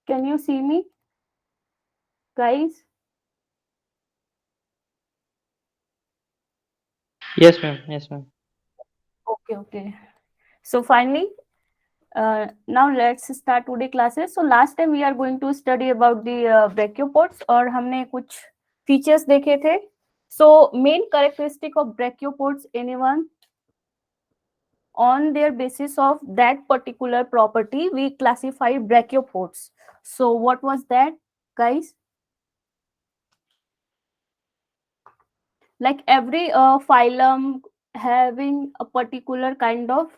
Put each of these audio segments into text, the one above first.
Can you see me, guys? Yes, ma'am. Yes, ma'am. Okay, okay. So finally, now let's start today classes. So last time we are going to study about the brachiopods और हमने कुछ features देखे थे. So main characteristic of brachiopods, anyone? On their basis of that particular property, we classify brachiopods. So what was that, guys? Like every phylum having a particular kind of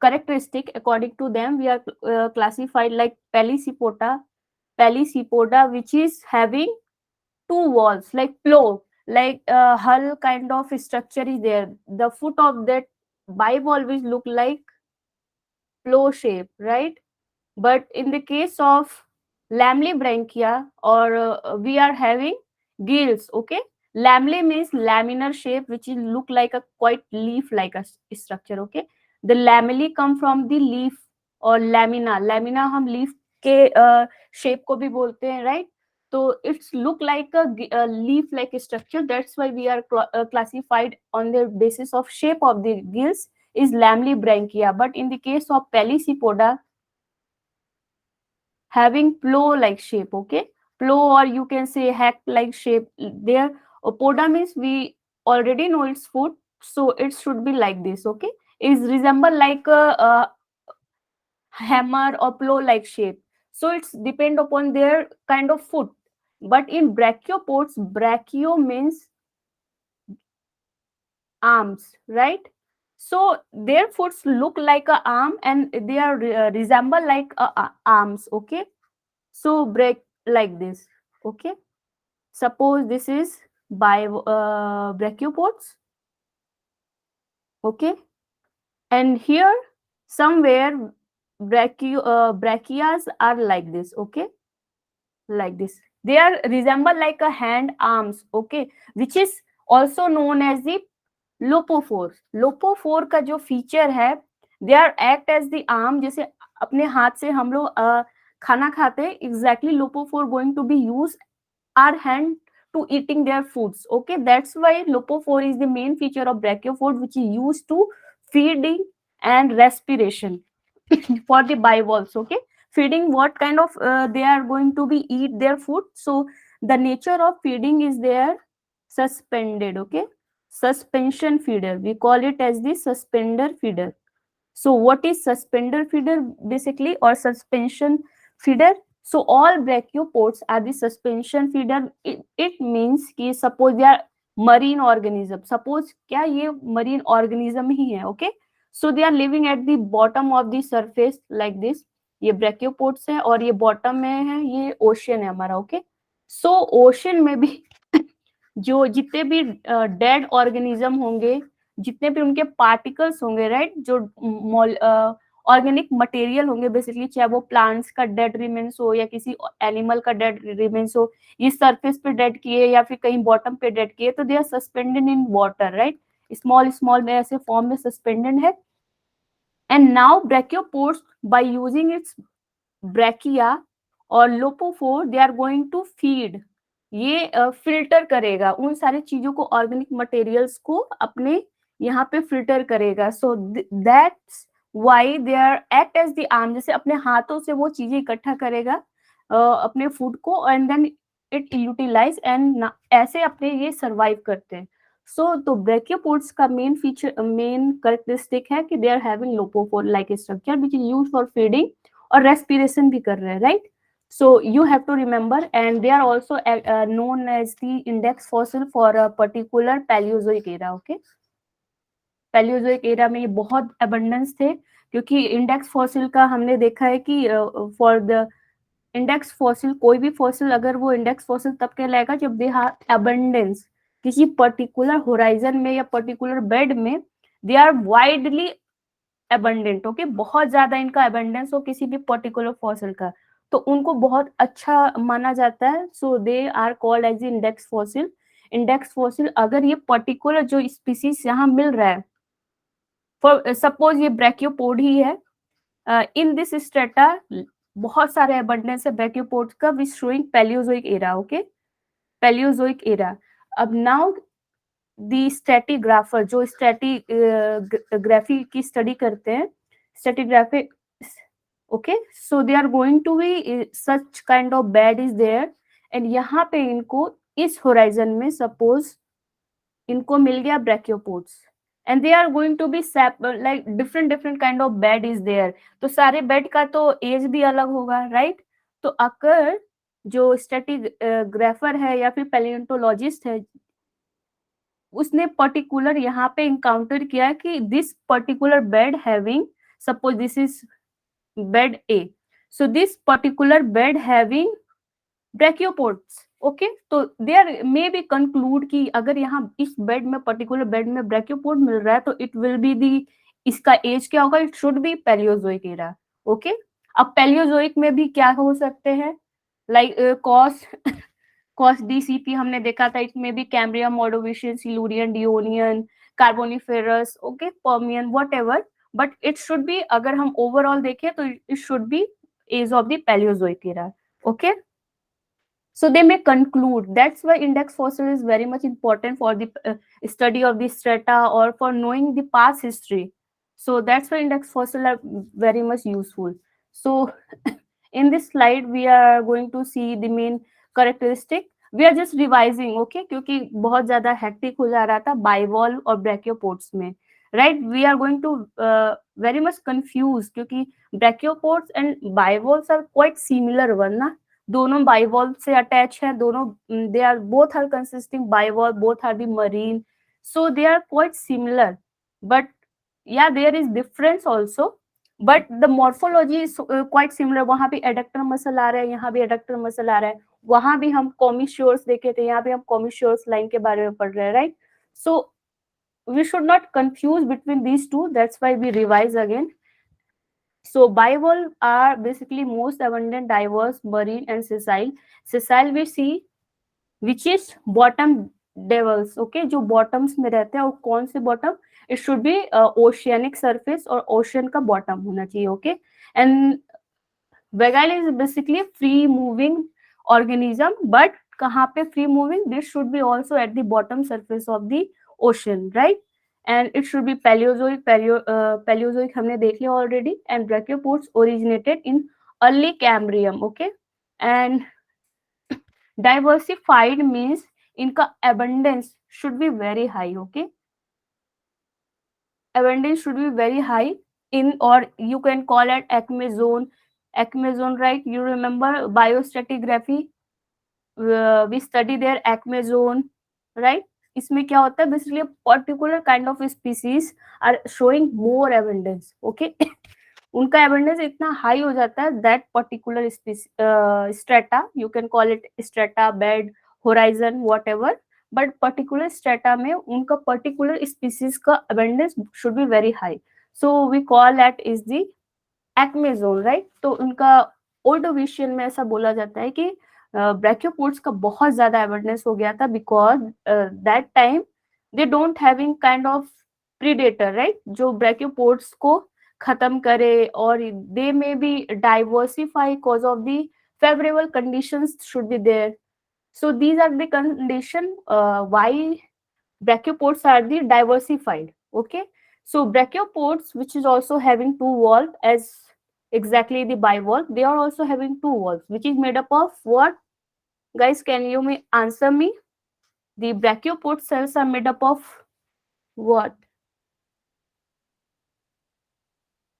characteristic. According to them, we are classified like Pelecypoda, which is having two walls like plow, like hull kind of structure is there. The foot of that bivalve look like plow shape, right? But in the case of lamellibranchia, or we are having gills, okay? Lamellate means laminar shape, which is look like a quite leaf like a structure, okay? The lamellae come from the leaf or lamina हम leaf के shape को भी बोलते हैं, right? So it's look like a leaf like structure. That's why we are classified on the basis of shape of the gills is lamellibranchia. But in the case of Pelecypoda, having plow like shape, okay? Plow, or you can say hack like shape there. Poda means we already know its foot, so it should be like this, okay? Is resemble like a hammer or plow like shape, so it's depend upon their kind of foot. But in brachiopods, brachio means arms, right? So their foots look like a arm and they are resemble like arms, okay? So break like this, okay? Suppose this is by brachiopods, okay? And here somewhere brachias are like this, okay? Like this. They are resemble like a hand arms, okay? Which is also known as the लोपोफोर. लोपोफोर का जो feature है, they are act as the arm. जैसे अपने हाथ से हम लोग खाना खाते हैं, exactly lophophore going to be use our hand to eating their foods, okay? That's why lopophore is the main feature of brachiopods, which is used to feeding and respiration for the bivalves, okay? Feeding, what kind of they are going to be eat their food. So the nature of feeding is there suspended, okay? Suspension feeder, we call it as the suspender feeder. So what is suspender feeder basically, or suspension feeder? So all brachiopods are the suspension feeder. It means कि suppose they are marine organism. Suppose क्या ये marine organism ही है, okay? So they are living at the bottom of the surface like this. ये brachiopods है और ये bottom में है, ये ocean है हमारा, okay? So ocean में भी जो जितने भी डेड ऑर्गेनिज्म होंगे, जितने भी उनके पार्टिकल्स होंगे, राइट? जो ऑर्गेनिक मटेरियल होंगे बेसिकली, चाहे वो प्लांट्स का डेड रिमेन्स हो या किसी एनिमल का डेड रिमेन्स हो, ये सरफेस पे डेड किए या फिर कहीं बॉटम पे डेड किए, तो they are suspended in water, right? Small small में ऐसे फॉर्म में सस्पेंडेड है. And now brachiopods by using its brachia और lophophore, they are going to feed. ये फिल्टर करेगा उन सारी चीजों को, ऑर्गेनिक मटेरियल्स को अपने यहाँ पे फिल्टर करेगा. So that's why they are act as the arm. जैसे अपने हाथों से वो चीजें इकट्ठा करेगा अपने फूड को, and then it utilize, and ऐसे अपने ये सर्वाइव करते हैं. सो तो ब्रैकियोपोड्स का मेन फीचर, मेन कैरेक्टरिस्टिक है कि they are having lophophore like structure which is used for feeding, और रेस्पिरेशन भी कर रहे हैं, right? So you have to remember, and they are also known as the index fossil for a particular Paleozoic era, okay? Paleozoic era में ये बहुत abundance थे, क्योंकि इंडेक्स फॉसिल का हमने देखा है कि फॉर द इंडेक्स फॉसिल, कोई भी फॉसिल अगर वो इंडेक्स फॉसिल तब कहलाएगा जब दे हैव अबंडेंस किसी पर्टिकुलर होराइजन में या पर्टिकुलर बेड में, they are widely abundant, okay? बहुत ज्यादा इनका अबंडेंस हो किसी भी पर्टिकुलर फॉसिल का, तो उनको बहुत अच्छा माना जाता है. So they are called as index fossil. Index fossil, अगर ये पर्टिकुलर जो स्पीसीज यहाँ मिल रहा है, फॉर सपोज ये ब्रैकियोपोड ही है, इन दिस स्ट्रेटा बहुत सारे abundance है ब्रैकियोपोड्स का which showing Paleozoic era, okay? Paleozoic era. अब now the stratigrapher जो स्ट्रेटिग्राफी की स्टडी करते हैं, stratigraphic, okay, so they are going to be such kind of bed is there, and यहाँ पे इनको इस होराइजन में सपोज इनको मिल गया brachiopods, and they are going to be like different kind of bed is there, तो सारे बेड का तो एज भी अलग होगा, राइट? तो अगर जो स्टैटिग्राफर है या फिर पैलियोंटोलॉजिस्ट है, उसने पर्टिकुलर यहाँ पे इंकाउंटर किया कि this particular bed having, suppose this is bed A, so this particular bed having brachiopods, okay, तो देयर मे बी कंक्लूड कि अगर यहाँ इस बेड में पर्टिकुलर बेड में ब्रैकियोपोड मिल रहा है तो इट विल बी दी, इसका एज क्या होगा, it should B Palaeozoic era, okay. अब पैलियोजोइक में भी क्या हो सकते हैं, लाइक कॉस डीसीपी हमने देखा था, इसमें भी Cambrian, Ordovician, Silurian, Devonian, Carboniferous, okay, Permian, whatever, but it should be, अगर हम ओवरऑल देखें तो it should be age of the Palaeozoic era, okay. So they may conclude, that's why index fossil is very much important for the study of the strata or for knowing the past history. So that's why index fossil are very much useful. So in this slide we are going to see the main characteristic. We are just revising, okay, क्योंकि बहुत ज्यादा hectic हो जा रहा था bivalve और brachiopods में, right? We are going to very much confused क्योंकि brachiopods and bivalves are quite similar one ना, दोनों बाइवॉल्व से अटैच है, दोनों they are both are consisting bivalve, both are the marine, so they are quite similar, but या there is difference also, but the morphology is quite similar. वहां भी adductor muscle आ रहा है, यहाँ भी एडक्टर मसल आ रहा है, वहां भी हम कॉमिश्योर्स देखे थे, यहाँ भी हम कॉमिश्योर्स लाइन के बारे में पढ़ रहे हैं, right? So we should not confuse between these two, that's why we revise again. So bivalve are basically most abundant, diverse, marine and sessile. Sessile we see which is bottom devils, okay, जो bottoms में रहते हैं, और कौन से bottom? It should be oceanic surface और ocean का bottom होना चाहिए, okay. And Vagile is basically free moving organism, but कहाँ पे free moving? This should be also at the bottom surface of the ocean, right? And it should be Paleozoic. Paleozoic हमने देख लिया already. And brachiopods originated in early Cambrian, okay? And diversified means इनका abundance should be very high, okay? Abundance should be very high in, or you can call it Acme zone. Acme zone, right? You remember biostratigraphy? We study their Acme zone, right? इसमें क्या होता है, basically particular kind of species are showing more abundance, okay. उनका abundance इतना high हो जाता है that particular strata, you can call it strata, bed, horizon, whatever, but particular strata में उनका पर्टिकुलर स्पीसीज का abundance should be very high, so we call that is the acme zone, right? तो उनका Ordovician में ऐसा बोला जाता है कि ब्रैकियोपोड्स का बहुत ज्यादा एविडेंस हो गया था, because that time they don't having kind of predator, right, जो ब्रैकियोपोड्स को खत्म करे, और they may be diversify cause of the favourable conditions should be there. So these are the condition why brachiopods are the diversified, okay. So brachiopods, which is also having two valves as exactly the bivalve, they are also having two valves, which is made up of what? Guys, can you answer me? The brachiopod cells are made up of what?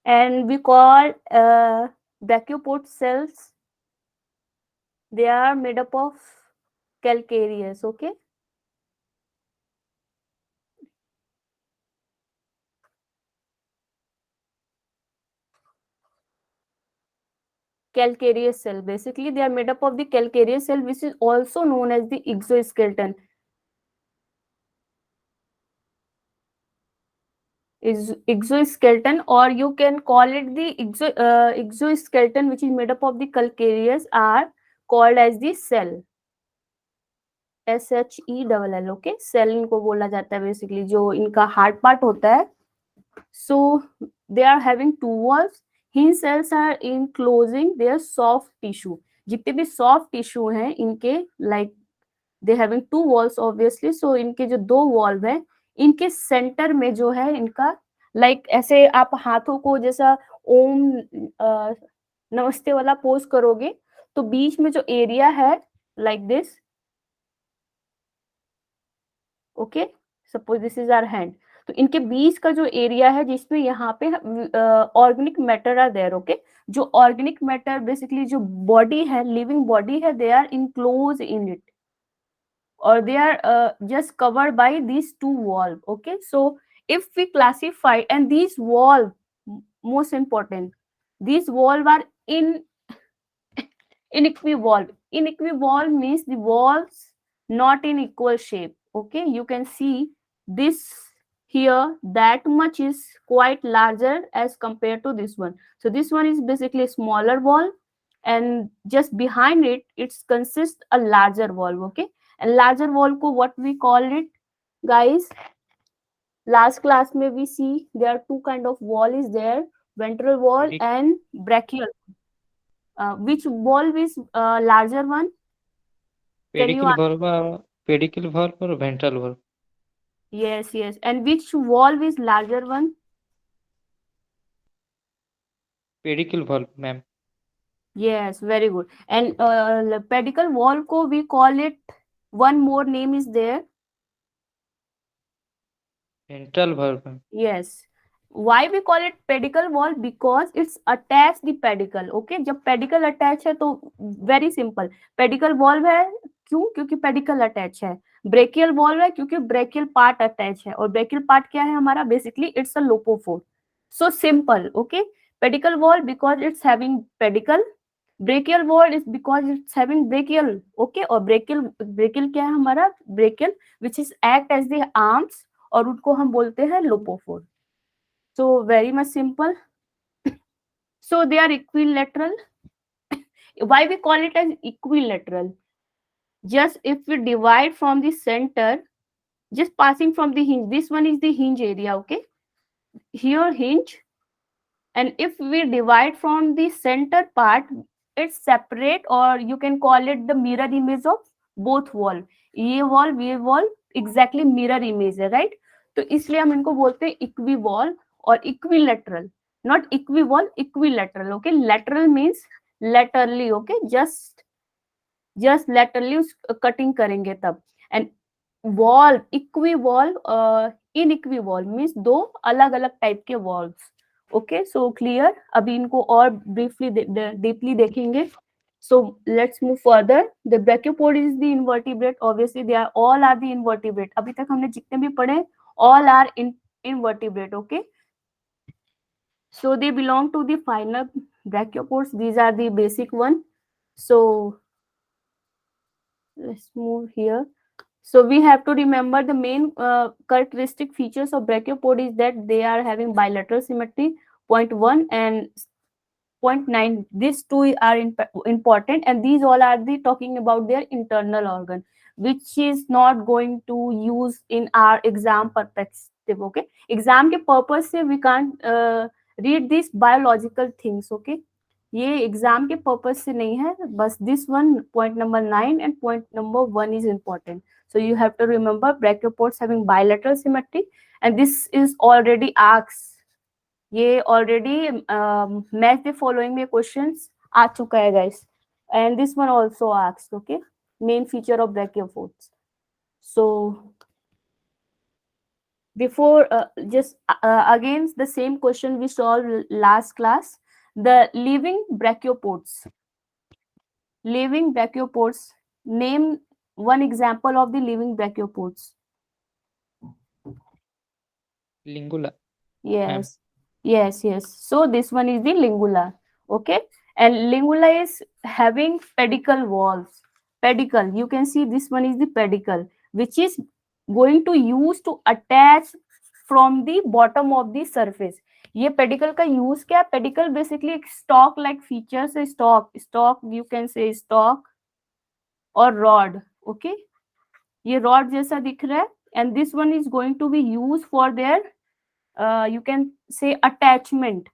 And we call brachiopod cells, they are made up of calcareous, okay. Calcareous cell, basically they are made up of the calcareous cell, which is also known as the exoskeleton. Is exoskeleton, or you can call it the exoskeleton, which is made up of the calcareous, are called as the cell. SHELL, okay. Cell इनको बोला जाता है basically, जो इनका hard part होता है. So they are having two walls. hinge cells are enclosing their soft tissue. जितने भी soft tissue हैं इनके, like they having two walls obviously, so इनके जो दो वॉल्व है, इनके सेंटर में जो है इनका, like ऐसे आप हाथों को जैसा ओम नमस्ते वाला पोज करोगे, तो बीच में जो एरिया है like this, okay, suppose this is our hand, तो इनके बीच का जो एरिया है जिसमें यहाँ पे organic matter are there, okay, जो ऑर्गेनिक मैटर बेसिकली जो बॉडी है, लिविंग बॉडी है, they are enclose in it, or they are just covered by these two valve, okay. So if we classify, and these valve, most important, these valve are inequivalve. Inequivalve means the walls not in equal shape, okay. You can see this here, that much is quite larger as compared to this one. So this one is basically a smaller valve, and just behind it, it consists a larger valve, okay. And larger valve ko what we call it, guys? Last class may we see there are two kind of wall is there, ventral wall Pedic- and brachial. Which valve is larger one? Can you Pedicle valve or ventral valve? Yes, yes. And which valve is larger one? Pedicle valve, ma'am. Yes, very good. And pedicle valve ko we call it, one more name is there. Ventral valve, ma'am. Yes. Why we call it pedicle valve? Because it's attached the pedicle. Okay, जब pedicle attach है तो very simple. Pedicle valve है क्यों? क्योंकि pedicle attach है. Brachial valve है क्योंकि brachial part attach है. और brachial part क्या है हमारा? Basically it's a lopophore. So simple. Okay. Pedicle valve because it's having pedicle. Brachial valve is because it's having brachial. Okay. और brachial क्या है हमारा? Brachial which is act as the arms, और उनको हम बोलते हैं लोपोफोर. So very much simple. So they are equilateral. Why we call it as equilateral? Just if we divide from the center, just passing from the hinge, this one is the hinge area, okay, here hinge, and if we divide from the center part, it's separate, or you can call it the mirror image of both wall. ये wall exactly mirror image है, right? तो इसलिए हम इनको बोलते हैं equivalve और equilateral, not equivalve, equilateral, okay. Lateral means laterally, okay, just laterally cutting करेंगे तब. And valve, equivalve, inequivalve means दो अलग अलग टाइप के वॉल्व्स, ओके. So clear. अभी इनको और ब्रीफली डीपली देखेंगे. So let's move further. The brachiopods is the invertebrate. Obviously, they are all are the invertebrate. अभी तक हमने जितने भी पढ़े, all are invertebrate. Okay. So they belong to the final brachiopods. These are the basic one. So let's move here. So we have to remember the main characteristic features of brachiopod is that they are having bilateral symmetry, point 1 and 0.9. These two are important, and these all are the talking about their internal organ, which is not going to use in our exam perspective, okay. Exam के purpose से we can't read these biological things, okay. ये exam के purpose से नहीं है, बस this one point number 9 and point number 1 is important. So you have to remember brachiopods having bilateral symmetry, and this is already asked. ये already match the following में questions आ चुका है guys, and this one also asked, okay, main feature of brachiopods. So before just again the same question we solved last class, the living brachiopods, name one example of the living brachiopods. Lingula. Yes. Yes. So this one is the lingula. Okay. And lingula is having pedicle walls. Pedicle. You can see this one is the pedicle, which is going to use to attach from the bottom of the surface. ये pedicle का use क्या है? Pedicle basically stalk like features है. Stalk you can say stalk और rod, okay. ये rod जैसा दिख रहा है, and this one is going to be use for their you can say attachment,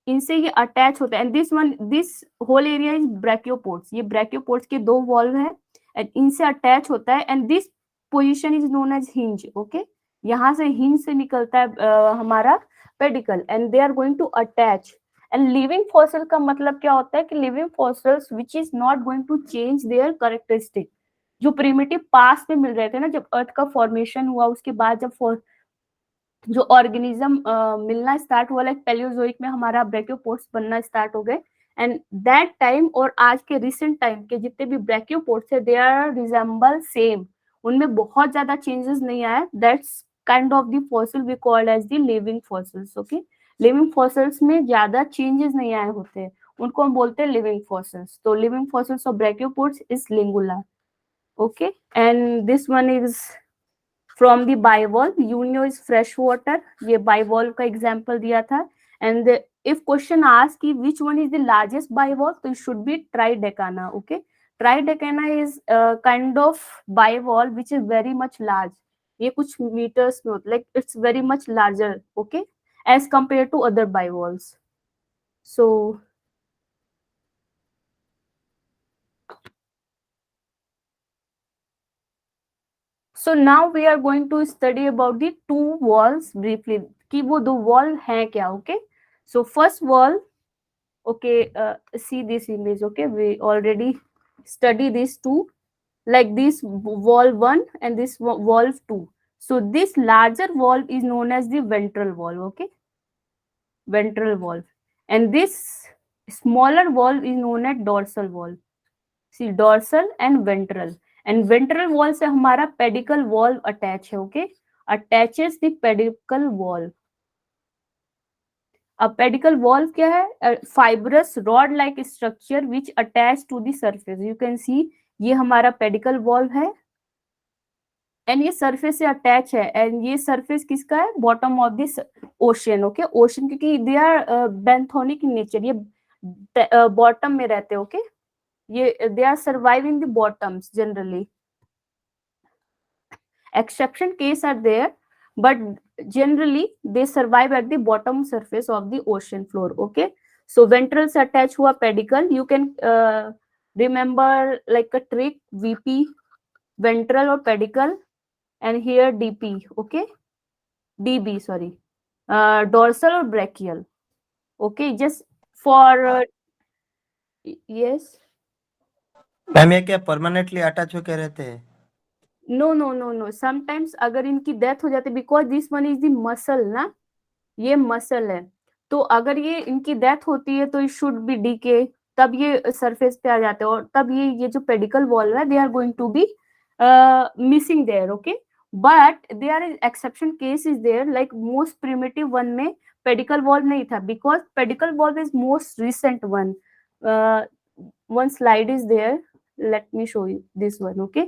इनसे ये अटैच होता है and this whole area is brachiopods, ये ब्रैकियोपोड्स के 2 वॉल्व है एंड इनसे अटैच होता है and this position is known as hinge, okay. यहाँ से हिंज से निकलता है हमारा pedicle and they are going to attach. And living fossil का मतलब क्या होता है कि living fossils which is not going to change their characteristic, जो प्रिमिटिव पास्ट में मिल रहे थे ना, जब अर्थ का फॉर्मेशन हुआ उसके बाद जब जो ऑर्गेनिज्म मिलना स्टार्ट हुआ, लाइक पैलियोजोइक में हमारा ब्रैकियोपोड्स बनना स्टार्ट हो गए एंड दैट टाइम और आज के रिसेंट टाइम के जितने भी ब्रैकियोपोड्स है दे आर रिजेंबल सेम, उनमें बहुत ज्यादा चेंजेस नहीं आया। That's kind of the fossil we called as the living fossils, okay. Living fossils में ज्यादा चेंजेस नहीं आए होते हैं, उनको हम बोलते हैं लिविंग फॉसिल्स। तो living fossils of brachiopods is Lingula, okay. And this one is from the bivalve, Unio is fresh water, ये बाइवॉल्व का एग्जांपल दिया था। एंड इफ क्वेश्चन आस्क कि which one is the largest bivalve, तो it should be Tridacna, okay. Tridacna is kind of bivalve which is very much large, ये कुछ metres में होता है, like it's very much larger, okay, as compare to other bivalves. So now we are going to study about the two walls briefly, कि वो दो wall हैं क्या, okay? So first wall, okay, see this image, okay? We already study these two, like this wall 1 and this wall 2. So this larger wall is known as the ventral wall, okay? Ventral wall. And this smaller wall is known as dorsal wall. See, dorsal and ventral. And ventral wall से हमारा pedicle valve attach है, okay? Attaches the pedicle valve. अब pedicle valve क्या है? Fibrous rod-like structure which attach to the surface. You can see ये हमारा pedicle valve है and ये सरफेस से अटैच है एंड ये सरफेस किसका है? Bottom of this ocean, okay. Ocean क्योंकि they are benthonic in nature, ये बॉटम में रहते हैं, ओके। ये they are survive in the bottoms generally, exception case are there but generally they survive at the bottom surface of the ocean floor, okay. So ventral से attach हुआ pedicle, you can remember like a trick, VP, ventral or pedicle, and here DP, okay, DB, sorry, dorsal or brachial, okay, just for yes, ma'am ये क्या permanently attach होके रहते हैं? No, sometimes अगर इनकी death हो जाती है, because this one is the muscle ना, ये मसल है, तो अगर ये इनकी डेथ होती है तो इट शुड बी डीके, तब ये सरफेस पे आ जाते हैं और तब ये जो पेडिकल वॉल है they are going to be missing there, okay. But there is exception case is there, like most primitive one में पेडिकल वॉल नहीं था, because pedicle valve is most recent one. One slide is there, let me show you this one, okay.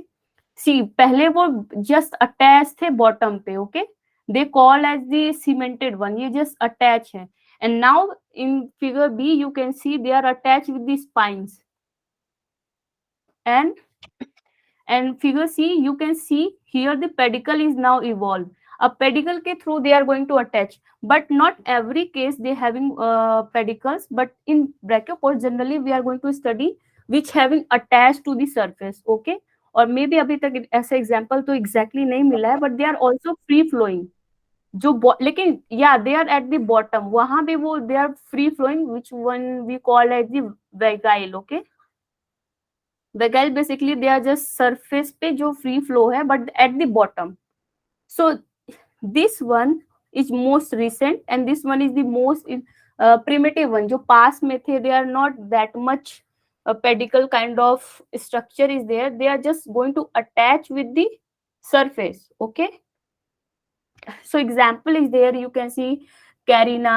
See, पहले वो just attach थे bottom पे, okay, they call as the cemented one, ये just attach है, and now in figure B you can see they are attached with the spines, and figure C you can see here the pedicle is now evolved, अब pedicle के through they are going to attach, but not every case they having pedicles, but in brachiopods generally we are going to study which having attached to the surface, okay। और मे भी अभी तक ऐसा example तो exactly नहीं मिला है, but they are also free flowing, जो लेकिन या they are at the bottom, वहां पे वो they are free flowing, which one we call as the vagile, okay. Vagile basically they are just surface पे जो फ्री फ्लो है but at the bottom. So this one is most recent and this one is the most primitive one, जो पास में थे they are not that much pedicle kind of structure is there, they are just going to attach with the surface, okay। So example is there, you can see carina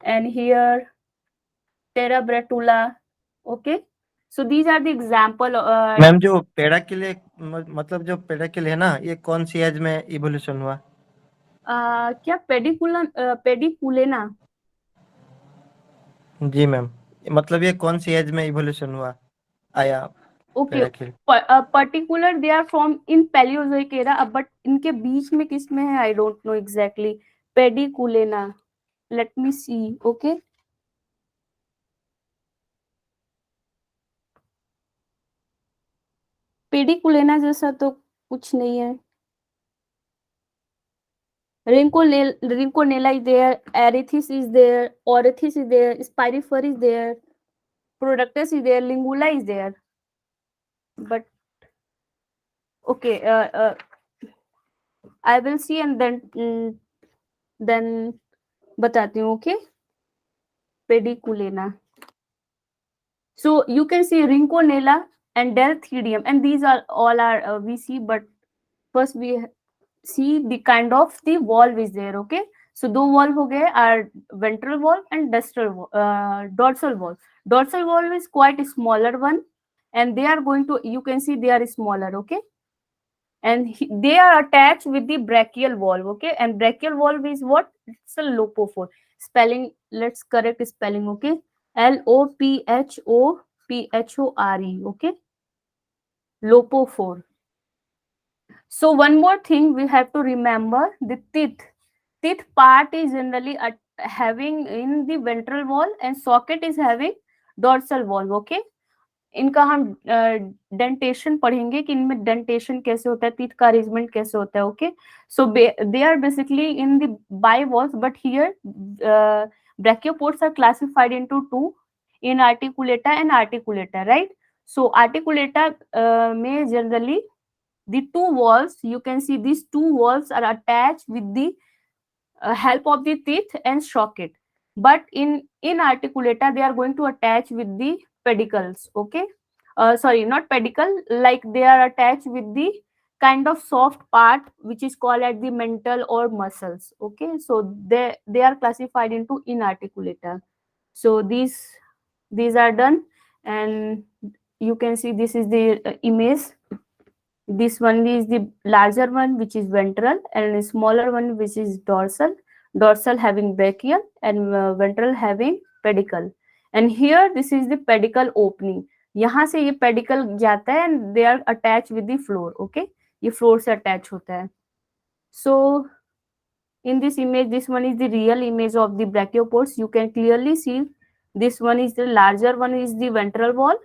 and here terebratula, okay। So these are the example ma'am जो pedicle मतलब जो pedicle है ना, ये कौन सी as में evolution हुआ? क्या पेडिकुलेना? जी मैम, मतलब ये कौन सी एज में इवोल्यूशन हुआ आया okay, pedicle? Particular they are from in Palaeozoic era, but इनके बीच में किस में है आई डोंट नो एग्जैक्टली। पेडिकुलेना, लेट मी सी, ओके। पेडिकुलेना जैसा तो कुछ नहीं है। Rinconella is there, Aerithis is there, Orethis is there, Spirifer is there, Productus is there, Lingula is there. But okay, I will see and then बताती हूँ. Okay, Pediculena. So you can see Rinconella and Delthidium, and these are all are we see. But first we see the kind of the valve is there. Okay, so दो valve हो गए are ventral valve and dorsal valve. Dorsal valve is quite a smaller one, and they are going to, you can see they are smaller. Okay, and they are attached with the brachial valve. Okay, and brachial valve is what? It's a lopophore. Spelling, let's correct spelling. Okay, Lophore. Okay, lopophore. So one more thing we have to remember, the teeth. Teeth part is generally having in the ventral wall, and socket is having dorsal wall. Okay, इनका हम dentition पढ़ेंगे कि इनमें dentition कैसे होता है, teeth का arrangement कैसे होता है. Okay, so they are basically in the bivalves, but here brachiopods are classified into two, in articulata and articulata, right? So articulata में generally the two walls, you can see these two walls are attached with the help of the teeth and socket. But in articulata, they are going to attach with the pedicles. Okay, sorry, not pedicle, like they are attached with the kind of soft part which is called as the mental or muscles. Okay, so they are classified into inarticulata. So these are done, and you can see this is the image. This one is the larger one, which is ventral, and a smaller one, which is dorsal. Dorsal having brachial and ventral having pedicle. And here this is the pedicle opening. यहाँ से ये pedicle जाता है and they are attached with the floor. Okay, ये floor से attach होता है. So in this image, this one is the real image of the brachiopods. You can clearly see this one is the larger one, is the ventral wall,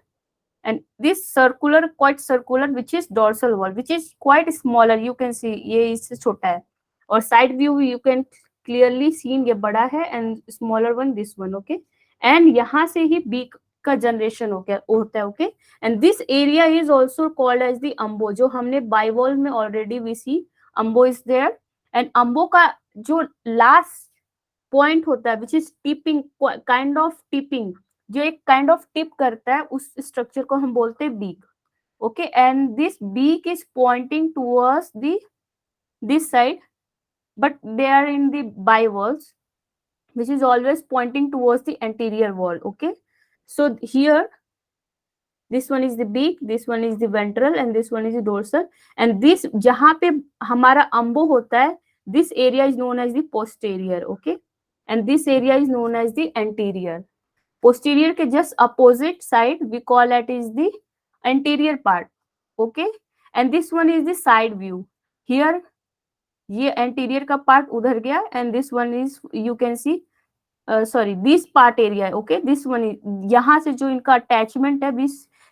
and this circular, quite circular, which is dorsal wall, which is quite smaller. You can see ये इससे छोटा है, और side view you can clearly see ये बड़ा है, and smaller one this one. Okay, and यहाँ से ही beak का जनरेशन होता है. Okay, and this area is also called as the umbo, जो हमने bivalve में already we see umbo is there, and umbo का जो last point होता है, which is tipping, kind of tipping, जो एक काइंड ऑफ टिप करता है, उस स्ट्रक्चर को हम बोलते हैं beak. Okay, and this beak is pointing towards this side, but they are in the bivalves, which is always pointing towards the anterior wall. Okay, so here this one is the beak, this one is the ventral, and this one is the dorsal, and this जहाँ पे हमारा umbo होता है, this area is known as the posterior. Okay, and this area is known as the anterior. Posterior के just opposite side we call it is the anterior part. Okay, and this one is the side view. Here ये anterior का part उधर गया, and this one is, you can see sorry, this part area. Okay, this one is, यहाँ से जो इनका attachment है, we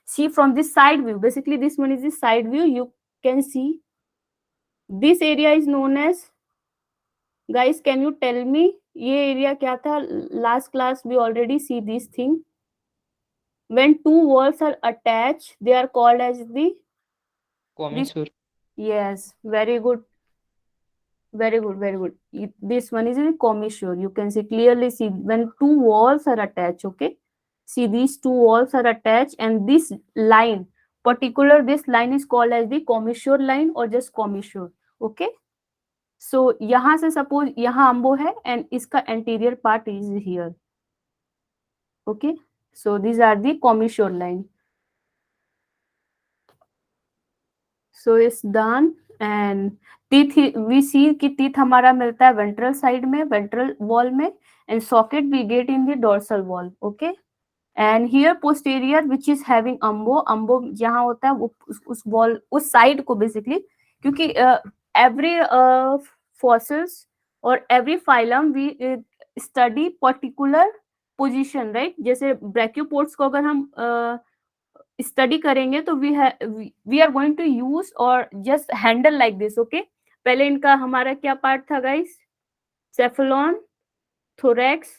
see from this side view. Basically this one is the side view. You can see this area is known as, guys, can you tell me ये area क्या था? Last class we already see this thing. When two walls are attached, they are called as the commissure. Yes, very good. Very good, very good. This one is the commissure. You can see clearly, see when two walls are attached. Okay, see these two walls are attached, and this line, this line is called as the commissure line or just commissure. Okay, so यहाँ से suppose यहाँ umbo है, and इसका anterior part is here. Okay, so these are the commissure line. So it's done, and teeth we see कि teeth हमारा मिलता है ventral side में, ventral wall में, and socket we get in the dorsal wall. Okay, and here posterior, which is having umbo जहाँ होता है वो उस wall, उस side को basically, क्योंकि every fossils or every phylum we study particular position, right? जैसे brachiopods को अगर हम स्टडी करेंगे तो we are going to use और just handle like this, okay. पहले इनका हमारा क्या पार्ट था guys? Cephalon, thorax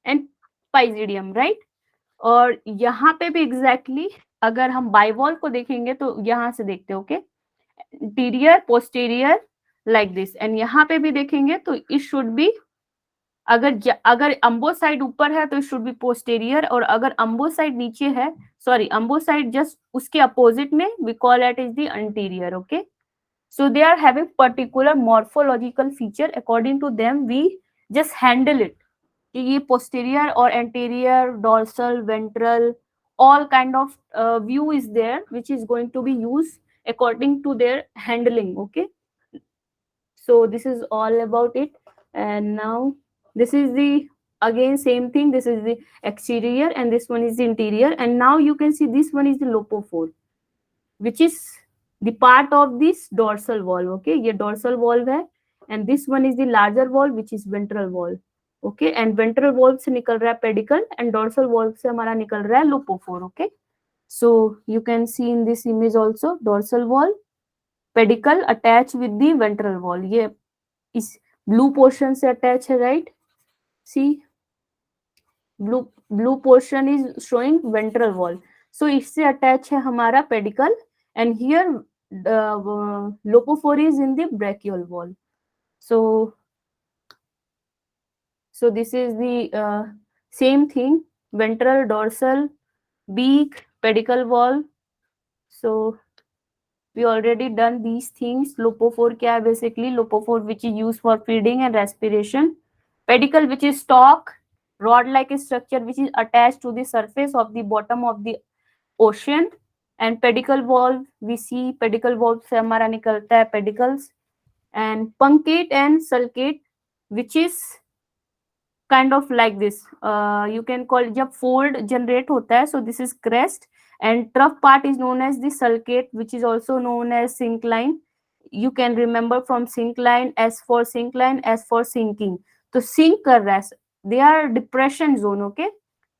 and pygidium, right. और यहाँ पे भी एग्जैक्टली अगर हम बाइवॉल को देखेंगे तो यहाँ से देखते हैं, okay, interior posterior like this. And यहाँ पे भी देखेंगे तो इट शुड बी, अगर अम्बो साइड ऊपर है तो इट शुड बी पोस्टीरियर, और अगर अम्बो साइड नीचे है, सॉरी अम्बो साइड जस्ट उसके अपोजिट में, we call it is the anterior, okay. So they are having particular morphological feature. According to them, we just handle it. कि ये posterior or anterior, dorsal, ventral, all kind of view is there, which is going to be used according to their handling. Okay. So this is all about it. And now this is the again same thing. This is the exterior, and this one is the interior. And now you can see this one is the lopophore, which is the part of this dorsal valve, okay, ये dorsal valve है, and this one is the larger valve which is ventral valve, okay, and ventral valve से निकल रहा है pedicle, and dorsal valve से हमारा निकल रहा है lopophore, okay. So you can see in this image also dorsal valve, pedicle attached with the ventral valve, ये इस blue portion से attach है, right? See, blue portion is showing ventral valve, so इससे attach है हमारा pedicle, and here lopophore is in the brachial wall. So this is the same thing, ventral, dorsal, beak, pedicle wall. So we already done these things. Lopophore क्या है basically? Lopophore which is used for feeding and respiration. Pedicle which is stalk, rod-like structure which is attached to the surface of the bottom of the ocean. And pedicle valve, we see pedicle valve से हमारा निकलता है pedicles. And punctate and sulcate, which is kind of like this. You can call जब fold generate होता है, so this is crest, and trough part is known as the sulcate, which is also known as syncline. You can remember from syncline, S for syncline, S for sinking. तो sink कर रहा है, they are depression zone, okay.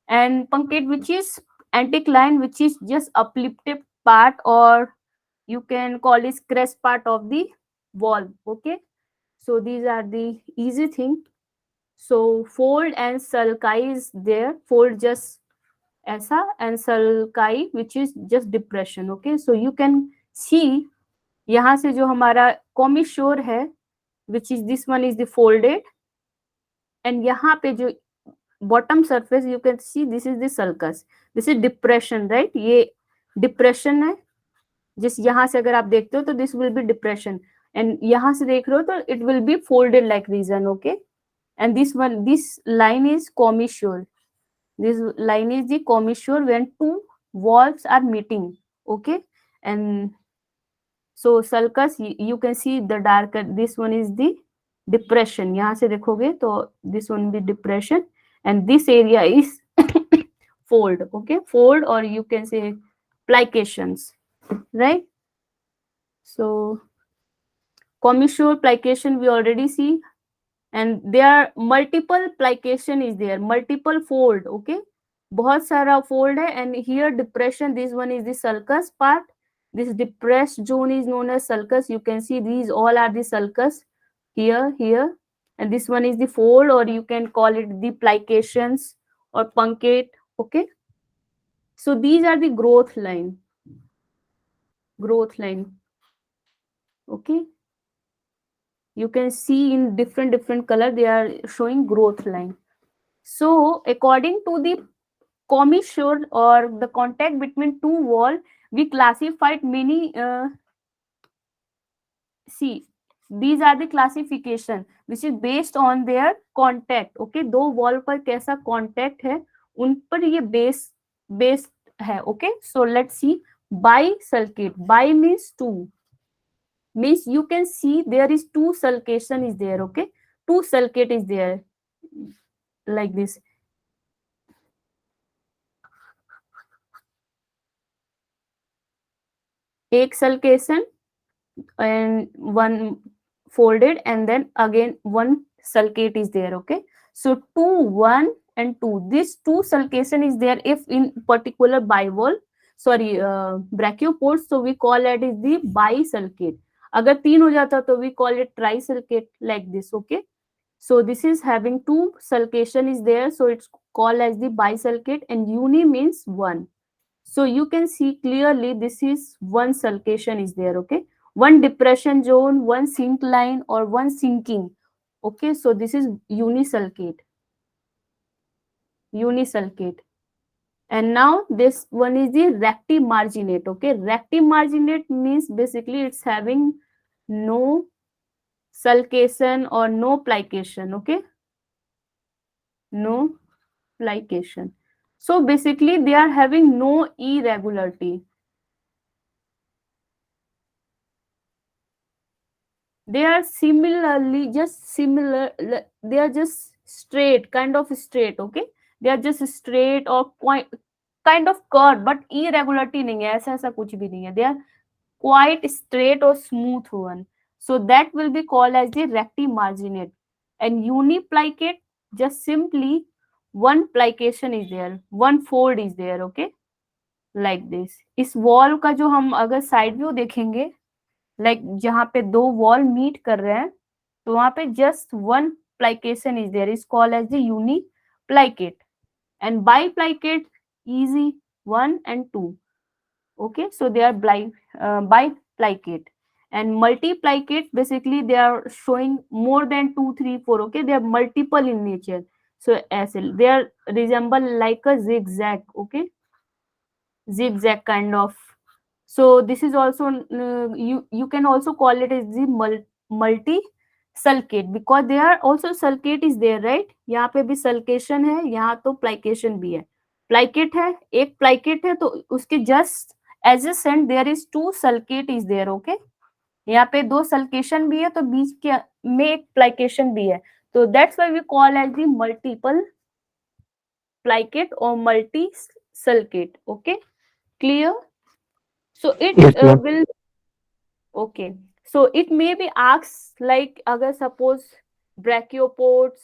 And punctate, which is anticline, which is just uplifted part, or you can call it crest part of the valve, okay. So these are the easy thing. So fold and sulci is there, fold just ऐसा, and sulci which is just depression, okay. So you can see यहाँ से जो हमारा commissure है, which is this one is the folded, and यहाँ पे जो bottom surface you can see this is the sulcus, this is depression, right? ये depression है, जिस यहाँ से अगर आप देखते हो तो this will be depression, and यहाँ से देख रहे हो तो it will be folded like region, okay. And this one, this line is commissure, this line is the commissure when two valves are meeting, okay. And so sulcus, you can see the darker, this one is the depression, यहाँ से देखोगे तो this one be depression, and this area is fold, okay, fold, or you can say plications, right? So commissure, plication we already see, and there are multiple plication is there, multiple fold, okay, बहुत सारा fold है, and here depression, this one is the sulcus part, this depressed zone is known as sulcus. You can see these all are the sulcus here, and this one is the fold, or you can call it the plications or punctate, okay. So these are the growth line, okay. You can see in different color they are showing growth line. So according to the commissure or the contact between two wall, we classified many see, these are the classification which is based on their contact, okay. दो wall पर कैसा contact है उन पर ये base है, okay. So let's see, bisulcate, bi means two, means you can see there is two sulcation is there, okay, two sulcate is there like this. एक sulcation and one folded, and then again one sulcate is there, okay. So 2, 1 and 2, this two sulcation is there if in particular bivalve. Sorry brachiopods, so we call it is the bisulcate. अगर 3 हो जाता तो we call it trisulcate, like this. Okay, so this is having 2 sulcation is there, so it's called as the bisulcate, and uni means 1. So you can see clearly this is 1 sulcation is there. Okay, 1 depression zone, 1 sink line, or 1 sinking. Okay, so this is unisulcate. And now this one is the rectimarginate. Okay, rectimarginate means basically it's having no sulcation or no plication. Okay, no plication. So basically they are having no irregularity. They are similarly just similar, they are just straight, kind of straight. Okay, they are just straight or kind of curved, but irregularity नहीं है, ऐसा कुछ भी नहीं है. They are quite straight or smooth one. So that will be called as the rectimarginate. And uniplicate, just simply 1 plication is there, 1 fold is there. Okay, like this. इस wall का जो हम अगर side view देखेंगे, like जहाँ पे 2 wall meet कर रहे हैं, तो वहां पे just 1 plication is there, is called as the uniplicate. And biplicate, easy, 1 and 2. Okay, so they are biplicate. And multiplicate, basically they are showing more than 2, 3, 4. Okay, they are multiple in nature. So as they are resemble like a zigzag. Okay, zigzag kind of. So this is also you can also call it as the multi sulcate, because they are also sulcate is there, right? यहाँ पे भी sulcation है, यहाँ तो plication भी है. Plicate है, एक plicate है, तो उसके just adjacent there is 2 sulcate is there. Okay, यहाँ पे 2 sulcation भी है, तो बीच के में एक plication भी है. So that's why we call as the multiple plicate or multi sulcate. Okay, clear? So it Yes, ma'am. will, okay, so it may be asked like अगर suppose brachiopods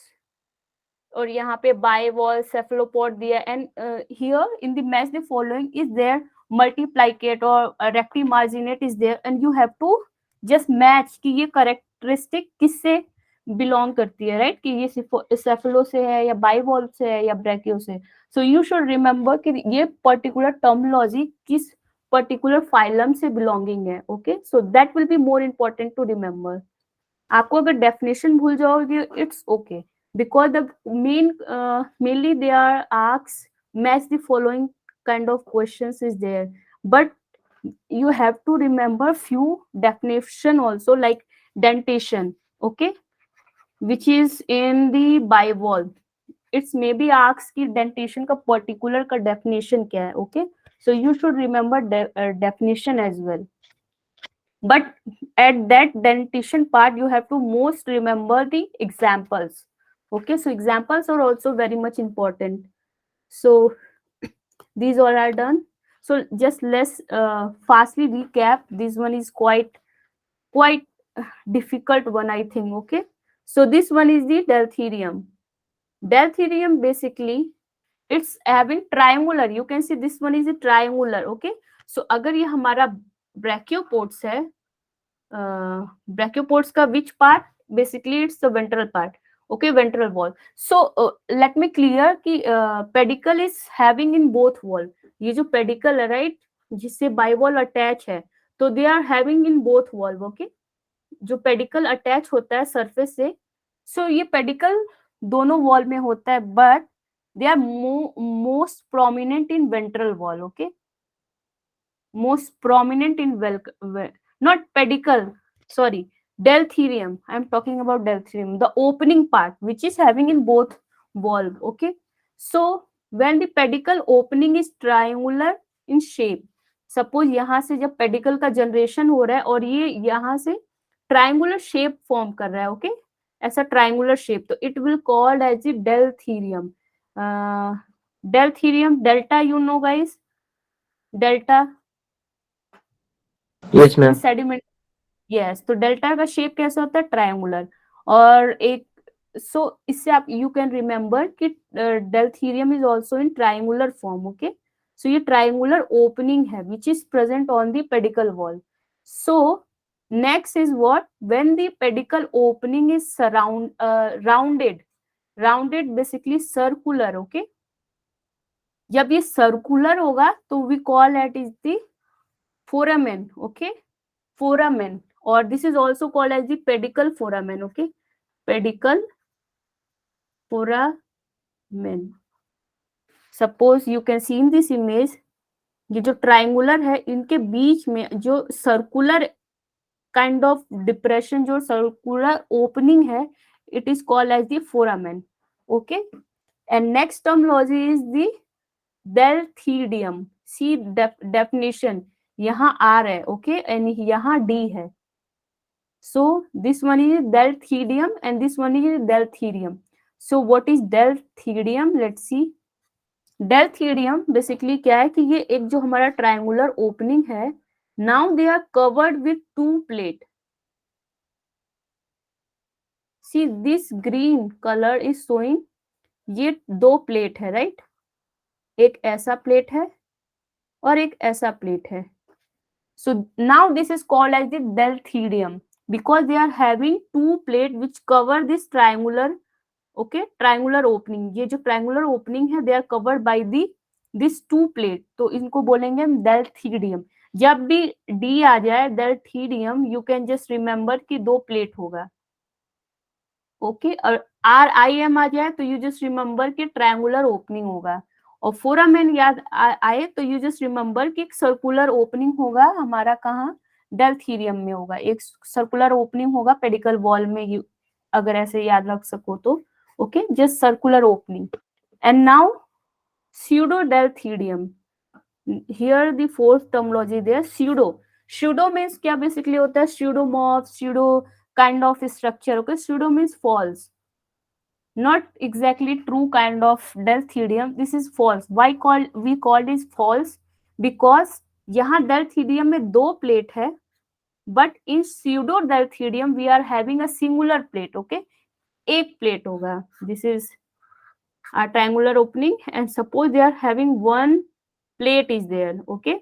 और यहाँ पे bivalve cephalopod दिया, and here in the match the following is there multiplicate or rectimarginate is there, and you have to just match कि ये characteristic किससे belong करती है, right? कि ये cephalo से है या bivalve से है या brachio से. So you should remember कि ये particular terminology किस particular phylum से belonging है. Okay, so that will be more important to remember. आपको अगर definition भूल जाओगे, it's okay, because the mainly they are asked match the following kind of questions is there, but you have to remember few definition also, like dentation. Okay, which is in the bivalve. It's maybe asked कि dentation का particular का definition क्या है. Okay, so you should remember definition as well. But at that dentation part, you have to most remember the examples. Okay, so examples are also very much important. So these all are done. So just let's fastly recap. This one is quite difficult one, I think. Okay, so this one is the Deltherium. Deltherium basically it's having triangular. You can see this one is a triangular. Okay, so अगर ये हमारा brachiopods है, brachiopods का which part? Basically it's the ventral part. Okay, ventral wall. So let me clear कि pedicle is having in both wall. ये जो pedicle है, right, जिससे bivalve attach है, तो they are having in both wall. Okay, जो pedicle attach होता है surface से, so ये pedicle दोनों wall में होता है, but they are most prominent in ventral wall. Okay, most prominent in not pedicle, sorry, Deltherium. I'm talking about Deltherium, the opening part which is having in both wall. Okay, so when the pedicle opening is triangular in shape, suppose यहाँ से जब pedicle का generation हो रहा है और ये यहाँ से triangular shape form कर रहा है. Okay, ऐसा triangular shape, तो it will called as the Deltherium. Deltherium, delta, you know guys, delta. Yes, ma'am. Sediment, yes, तो डेल्टा का शेप कैसा होता है? ट्रायंगुलर. और एक सो इससे आप यू कैन रिमेम्बर कि delthyrium is also in triangular form. Okay, So ये triangular opening है which is present on the pedicle wall. So next is what? When the pedicle opening is rounded basically circular, okay? जब ये circular होगा तो we call it is the foramen, okay? Foramen, or this is also called as the pedicle foramen, okay? Pedicle foramen. Suppose you can see in this image, ये जो triangular है इनके बीच में जो सर्कुलर काइंड ऑफ डिप्रेशन, जो circular opening है, it is called as the foramen, okay? And next terminology is the deltidium. See definition यहाँ आर है, ओके, एंड यहाँ डी है. So this one is delthidium and this one is delthirium. So what is delthidium? Let's see. Delthidium basically क्या है कि ये एक जो हमारा triangular opening है, now they are covered with two plate. See this green color is showing ये दो प्लेट है, राइट? एक ऐसा प्लेट है और एक ऐसा प्लेट है. So now this is called as the delthidium because they are having two plate which cover this triangular, okay, triangular opening. ये जो triangular opening है they are covered by this two plate, तो इनको बोलेंगे हम delthidium. जब भी D आ जाए delthidium you can just remember कि दो प्लेट होगा, ओके? और RIM आ जाए तो यू जस्ट रिमेम्बर कि ट्रायंगुलर ओपनिंग होगा. और फोरामेन याद आए तो यू जस्ट रिमेम्बर कि एक सर्कुलर ओपनिंग होगा हमारा, कहाँ? डेल्थीरियम में होगा. एक सर्कुलर ओपनिंग होगा पेडिकल वॉल में, अगर ऐसे याद रख सको तो, okay? Just circular opening. And now pseudodelthidium. Here the fourth terminology there, pseudo. Pseudo means क्या बेसिकली होता है? Pseudomorph, pseudo kind of structure, okay? Pseudo means false, not exactly true kind of delthidium. This is false. Why we call this false? Because यहाँ delthidium में दो plate है, but in pseudodelthidium we are having a singular plate, okay? एक plate होगा. This is a triangular opening and suppose they are having one plate is there, okay?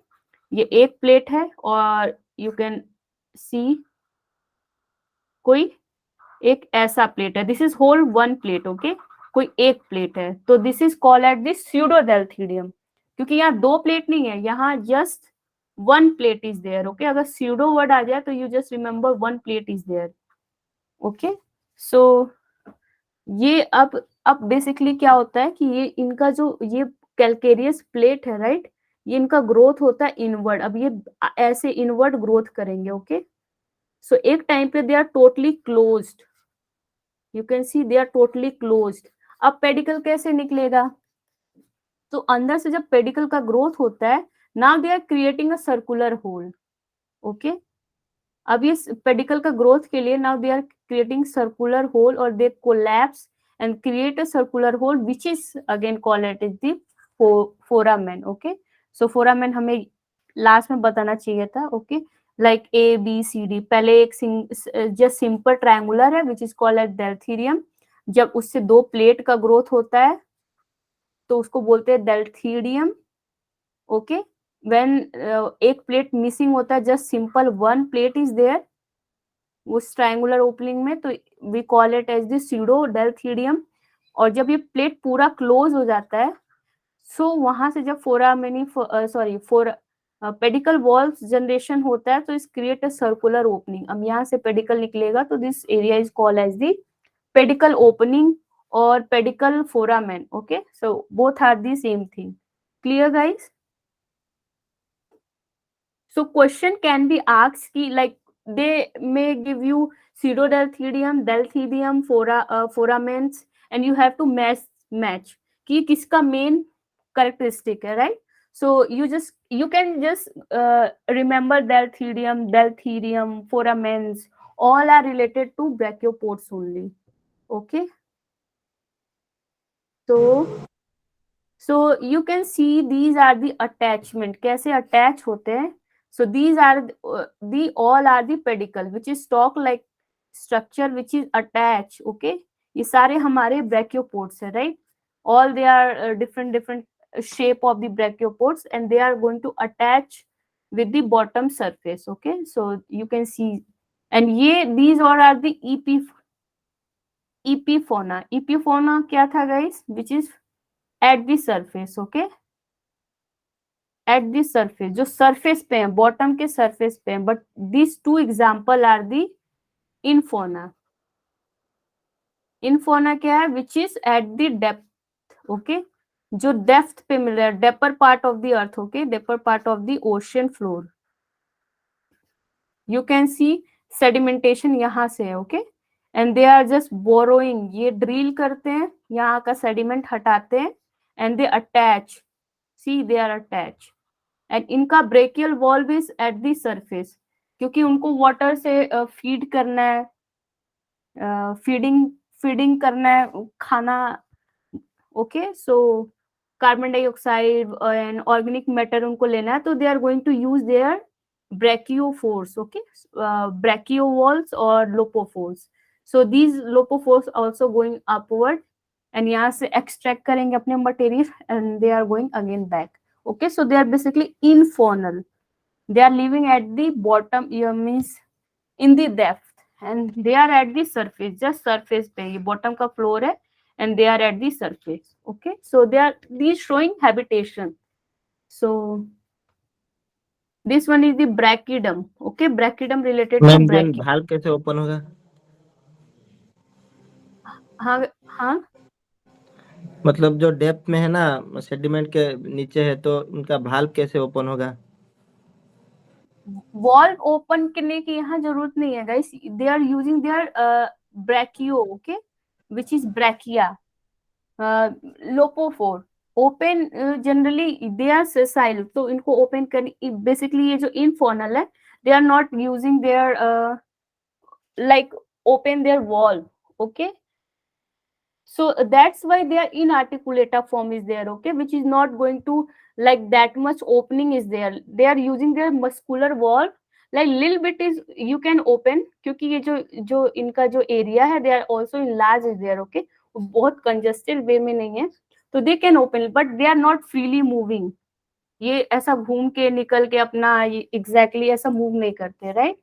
ये एक plate है और you can see कोई एक ऐसा प्लेट है. This is whole one plate, okay? कोई एक प्लेट है तो this is called at this pseudodelthidium. क्योंकि यहाँ दो प्लेट नहीं है, यहाँ just one plate is there, okay? अगर pseudo वर्ड आ जाए तो you just remember one plate is there, okay? So ये अब बेसिकली क्या होता है कि ये इनका जो ये कैलकेरियस प्लेट है, राइट, ये इनका ग्रोथ होता है इनवर्ड. अब ये ऐसे इनवर्ड ग्रोथ करेंगे, ओके? सो एक टाइम पे they are totally closed. You can see they are totally closed. अब पेडिकल कैसे निकलेगा? तो अंदर से जब पेडिकल का ग्रोथ होता है, now they are creating a circular hole, okay? अब ये पेडिकल का ग्रोथ के लिए now they are creating circular hole और they collapse and create a circular hole which is again called it is the foramen, okay? So foramen हमें last में बताना चाहिए था, ओके? Like ABCD. पहले एक जस्ट सिंपल ट्रायंगुलर है which is called eight डेल्थीरियम. जब उससे दो प्लेट का ग्रोथ होता है तो उसको बोलते हैं डेल्थीडियम, ओके? व्हेन एक प्लेट मिसिंग होता है, just simple one plate is there उस ट्रायंगुलर ओपनिंग में, तो we call it as the pseudodelthidium. और जब ये प्लेट पूरा क्लोज हो जाता है, सो वहां से जब पेडिकल वॉल्स जनरेशन होता है तो इस क्रिएट अ सर्कुलर ओपनिंग. अब यहाँ से पेडिकल निकलेगा तो this area is called as the pedicle opening और pedicle foramen, okay? So both are the same thing. Clear guys? So question can be asked कि like they may give you pseudodelthidium, delthidium, foramens and you have to match कि किसका main characteristic है, right? So you can just remember delthidium, foramens, all are related to brachiopods only, okay? So you can see these are the attachment, कैसे attach होते हैं. So these are all are the pedicle which is stalk like structure which is attached, okay? ये सारे हमारे brachiopods है, right? All they are different shape of the brachiopods, and they are going to attach with the bottom surface. Okay, so you can see, and these all are the epifauna. Epifauna क्या था guys? Which is at the surface. Okay, at the surface, जो surface पे है, bottom के surface पे है. But these two example are the infauna. Infauna क्या है? Which is at the depth. Okay, जो डेप्थ पे मिल रहा है, deeper part of the earth. Okay, deeper part of the ocean floor. You can see sedimentation यहाँ से है. Okay, and they are just burrowing. ये ड्रिल करते हैं, यहाँ का सेडिमेंट हटाते हैं, and they attach. See, they are attach. And इनका brachial valve is at the surface, क्योंकि उनको वाटर से फीड करना है, फीडिंग करना है, खाना. Okay, so carbon dioxide and organic matter उनको लेना है, तो they are going to use their brachiophores. Okay, brachiovalves और lophophores. So these lophophores also going upward, and यहाँ से एक्सट्रैक्ट करेंगे अपने material, and they are going again back. Okay, so they are basically infaunal. They are living at the bottom, means in the depth, and they are at the surface. Just surface पे, ये bottom का floor है, and they are at the surface. Okay, so these showing habitation. So this one is the brachydom. Okay, brachydom related to ma'am brachy. भाल कैसे open होगा? हाँ, मतलब जो डेप्थ में है ना, सेडिमेंट के नीचे है, तो उनका भाल्व कैसे ओपन होगा? वॉल्व ओपन करने की यहाँ जरूरत नहीं है guys. They are using their brachio. Okay, which is brachia. Lophophore open generally they are sessile, तो इनको ओपन करने, बेसिकली ये जो इनफॉर्नल है, they are not using their like open their wall. Okay, so that's why their inarticulata form is there. Okay, which is not going to like that much opening is there. They are using their muscular wall, like little bit is you can open, क्योंकि ये जो इनका जो area है, they are also enlarged is there. Okay, बहुत congested way में नहीं है, तो they can open, but they are not freely moving. ये ऐसा घूम के निकल के अपना एग्जैक्टली ऐसा मूव नहीं करते, राइट.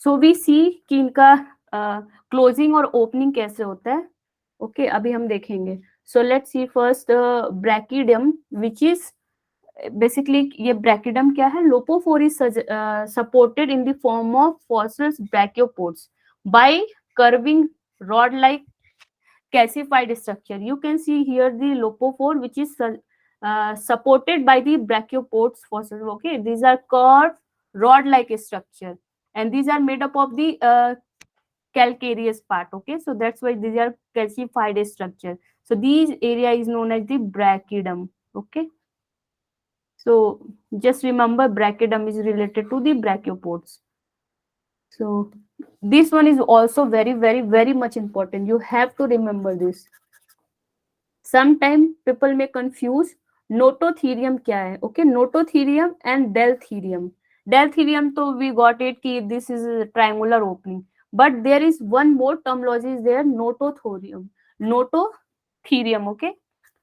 सो वी सी कि इनका क्लोजिंग और ओपनिंग कैसे होता है. ओके, अभी हम देखेंगे. So let's see first brachidium, which is basically, ये ब्रैकिडम क्या है? Lophophore is supported in the form of fossils brachiopods by curving rod-like calcified structure. You can see here the lopophore, which is supported by the brachiopods fossils. Okay, these are curved rod-like structure, and these are made up of the calcareous part. Okay, so that's why these are calcified structure. So these area is known as the brachydom. Okay, so just remember brachydom is related to the brachiopods. So this one is also very much important. You have to remember this. Sometimes people may confuse nototherium क्या है. Okay, nototherium and deltherium. Deltherium, तो we got it कि this is a triangular opening, but there is one more terminology is there, nototherium. Okay,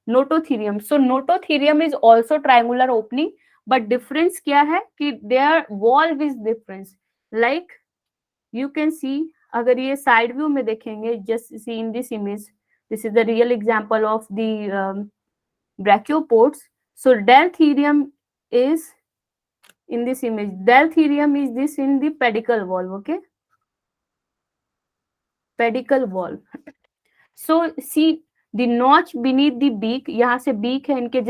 nototherium. So nototherium is also triangular opening, but difference क्या है कि their wall is difference. Like you can see, अगर ये side view में देखेंगे, just see in this image, this is the real example of the brachiopods. So deltherium is in this image. Deltherium is this in the pedicle valve. Okay, pedicle valve. So see the notch beneath the beak, यहाँ से beak है इनके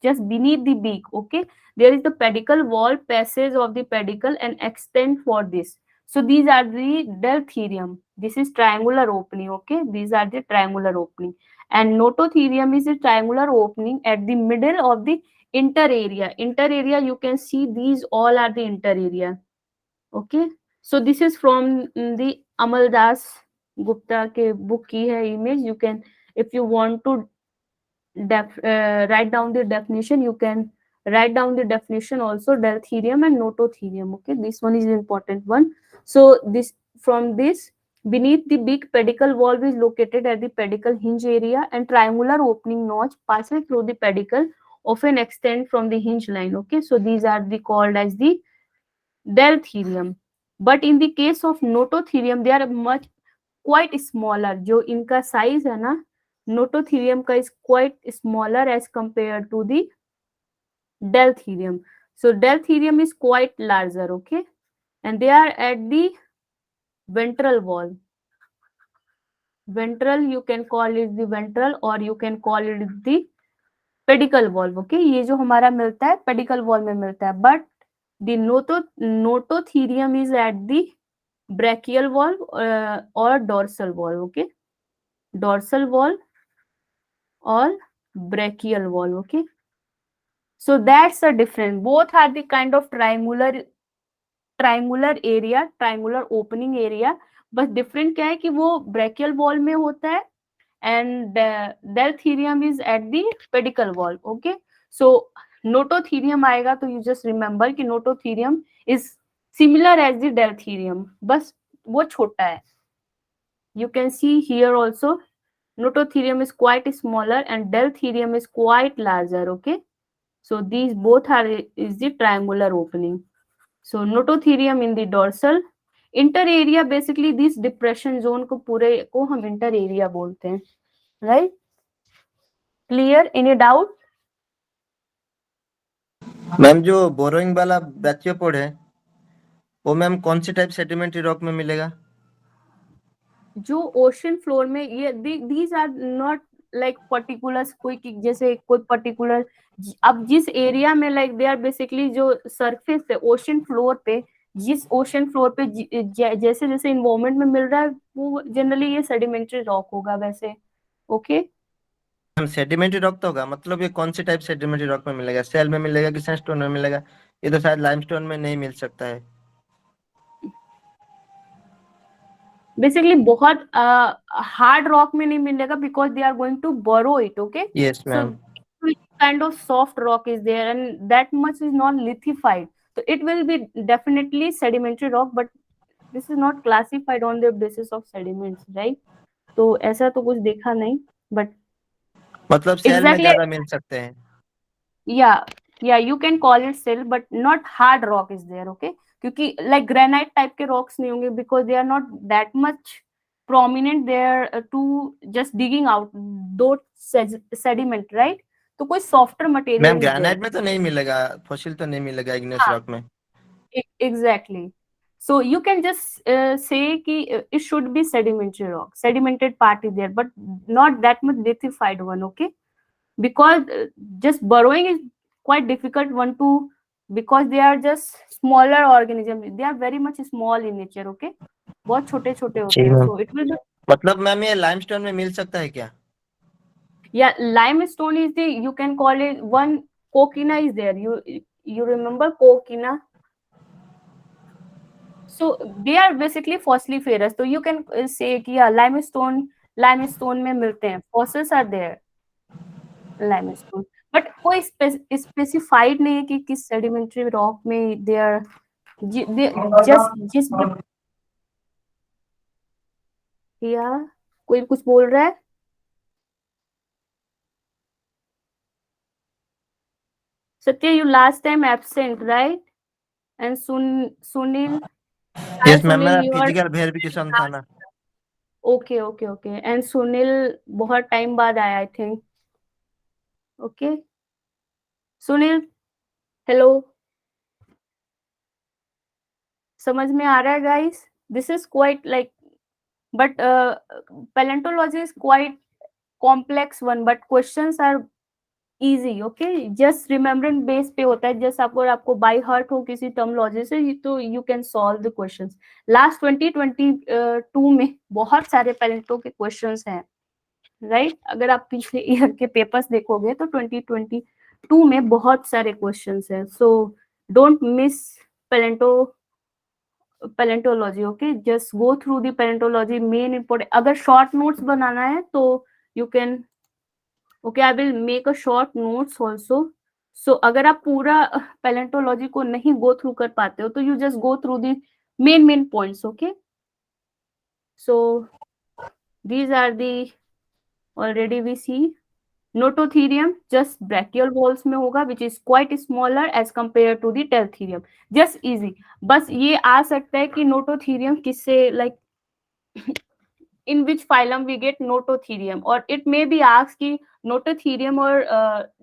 just beneath the beak. Okay, there is the pedicle wall, passage of the pedicle and extend for this. So these are the deltherium. This is triangular opening. Okay, these are the triangular opening, and nototherium is a triangular opening at the middle of the inter area. Inter area, you can see these all are the inter area. Okay, so this is from the Amaldas Gupta के book की है image. You can, if you want to write down the definition, you can write down the definition also, deltherium and nototherium. Okay, this one is important one. So this, from this Beneath the big pedicle valve is located at the pedicle hinge area, and triangular opening notch passes through the pedicle, often extend from the hinge line. Okay, so these are the called as the deltherium. But in the case of nototherium, they are much quite smaller. जो इनका size है ना, nototherium का is quite smaller as compared to the deltherium. So deltherium is quite larger. Okay, and they are at the ventral wall. Ventral, you can call it the ventral or you can call it the pedicle valve. Okay, ये जो हमारा मिलता है pedicle valve में मिलता है, but the nototherium is at the brachial valve or dorsal valve. Okay, dorsal valve or brachial valve. Okay, so that's a difference. Both are the kind of triangular area, triangular opening area, बस different क्या है कि वो brachial valve में होता है and deltherium is at the pedicle valve. Okay, so nototherium आएगा तो you just remember कि nototherium is similar as the deltherium, बस वो छोटा है. You can see here also nototherium is quite smaller and deltherium is quite larger. Okay, so these both are is the triangular opening. So nototherium in the dorsal. Inter area basically this depression zone को पूरे को हम inter area बोलते हैं. Right, clear? Any doubt? Ma'am जो borrowing वाला ब्रैचियोपोड है वो मैम कौन सी टाइप सेडिमेंट्री रॉक में मिलेगा? जो ओशन फ्लोर में, ये these are not like particular कोई जैसे कोई पर्टिकुलर, अब जिस एरिया में लाइक दे आर बेसिकली जो सरफेस है ओशन फ्लोर पे, जिस ओशन फ्लोर पे जैसे जैसे इन्वायरमेंट में मिल रहा है वो जनरली ये सेडिमेंट्री रॉक होगा वैसे. ओके, मैम सेडिमेंट्री रॉक तो होगा, मतलब ये कौन सी टाइप सेडिमेंट्री रॉक में मिलेगा? सेल में मिलेगा कि सैंडस्टोन में मिलेगा? ये तो शायद लाइमस्टोन में नहीं मिल सकता है. बेसिकली बहुत हार्ड रॉक में नहीं मिलेगा because they are going to burrow it. Okay, yes ma'am. kind of soft rock is there and that much is not lithified, so it will be definitely sedimentary rock, but this is not classified on the basis of sediments, right? तो ऐसा तो कुछ देखा नहीं, but मतलब cell में exactly ज्यादा मिल सकते हैं. yeah you can call it sill but not hard rock is there. Okay, क्योंकि like granite type के rocks नहीं होंगे because they are not that much prominent there to just digging out those sediment, right? तो कोई softer material ma'am is there. Granite में तो नहीं मिलेगा, फॉसिल तो नहीं मिलेगा इग्नियस हाँ, रॉक में. exactly. So you can just say कि it should be sedimentary rock, sedimented part is there, but not that much lithified one. Okay, because just burrowing is quite difficult one to, because they are just smaller organisms, they are very much small in nature. Okay, बहुत छोटे छोटे होते हैं, so it will be. मतलब ma'am ये limestone में मिल सकता है क्या? Yeah, limestone is the, you can call it one. Coquina is there, you remember coquina? So they are basically fossiliferous, so you can say कि yeah, limestone में मिलते हैं, fossils are there limestone, but कोई specified नहीं है कि किस sedimentary rock में they are just जिस या कोई कुछ बोल रहा है? Satya, you last time absent, right? And Sunil. Yes ma'am, मेरा you are फिजिकल वेरिफिकेशन था ना. okay. And Sunil बहुत टाइम बाद आया I think. Okay Sunil, hello, समझ में आ रहा है guys? This is quite like, but paleontology is quite complex one, but questions are easy. Okay, just remembrance base पे होता है, जस्ट आपको बाय हार्ट हो किसी टर्मोलॉजी से तो you can solve the questions. Last 2022 में बहुत सारे पैलेंटो के क्वेश्चंस हैं, राइट? अगर आप पिछले ईयर के पेपर्स देखोगे तो 2022 में बहुत सारे क्वेश्चंस हैं, so don't miss palaeontology. Okay, just go through the palaeontology, main important. अगर शॉर्ट नोट्स बनाना है तो you can, okay, I will make a short notes also. So अगर आप पूरा पैलेंटोलॉजी को नहीं गो थ्रू कर पाते हो तो you just go through the main points. Okay, So these are the already we see. Nototherium just brachial walls में होगा, which is quite smaller as compared to the teltherium. Just easy. बस ये आ सकता है कि nototherium किससे, like in which phylum we get nototherium, or it may be asked कि nototherium और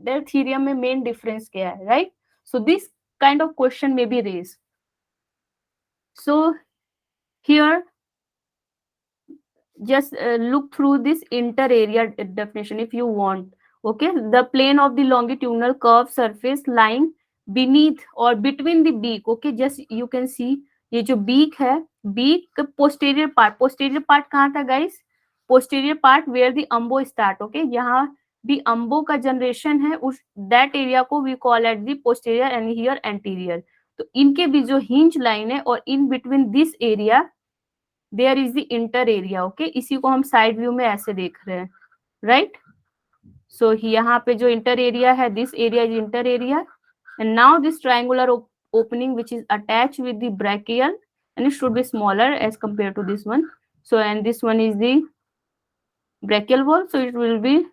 teltherium में main difference क्या है, right? So this kind of question may be raised. So here just look through this inter area definition if you want. Okay, the plane of the longitudinal curved surface lying beneath or between the beak. Okay, just you can see ये जो beak है, beak posterior part कहाँ था guys? Posterior part where the umbo start. Okay, यहाँ भी umbo का generation है, उस that area को we call at the posterior and here anterior. तो इनके भी जो hinge line है और in between this area there is the inter area. Okay, इसी को हम साइड व्यू में ऐसे देख रहे हैं, राइट? सो यहाँ पे जो इंटर एरिया है, this area is inter area, and now this triangular opening which is attach with the brachial and it should be smaller as compared to this one. So and this one is the brachial wall, so it will be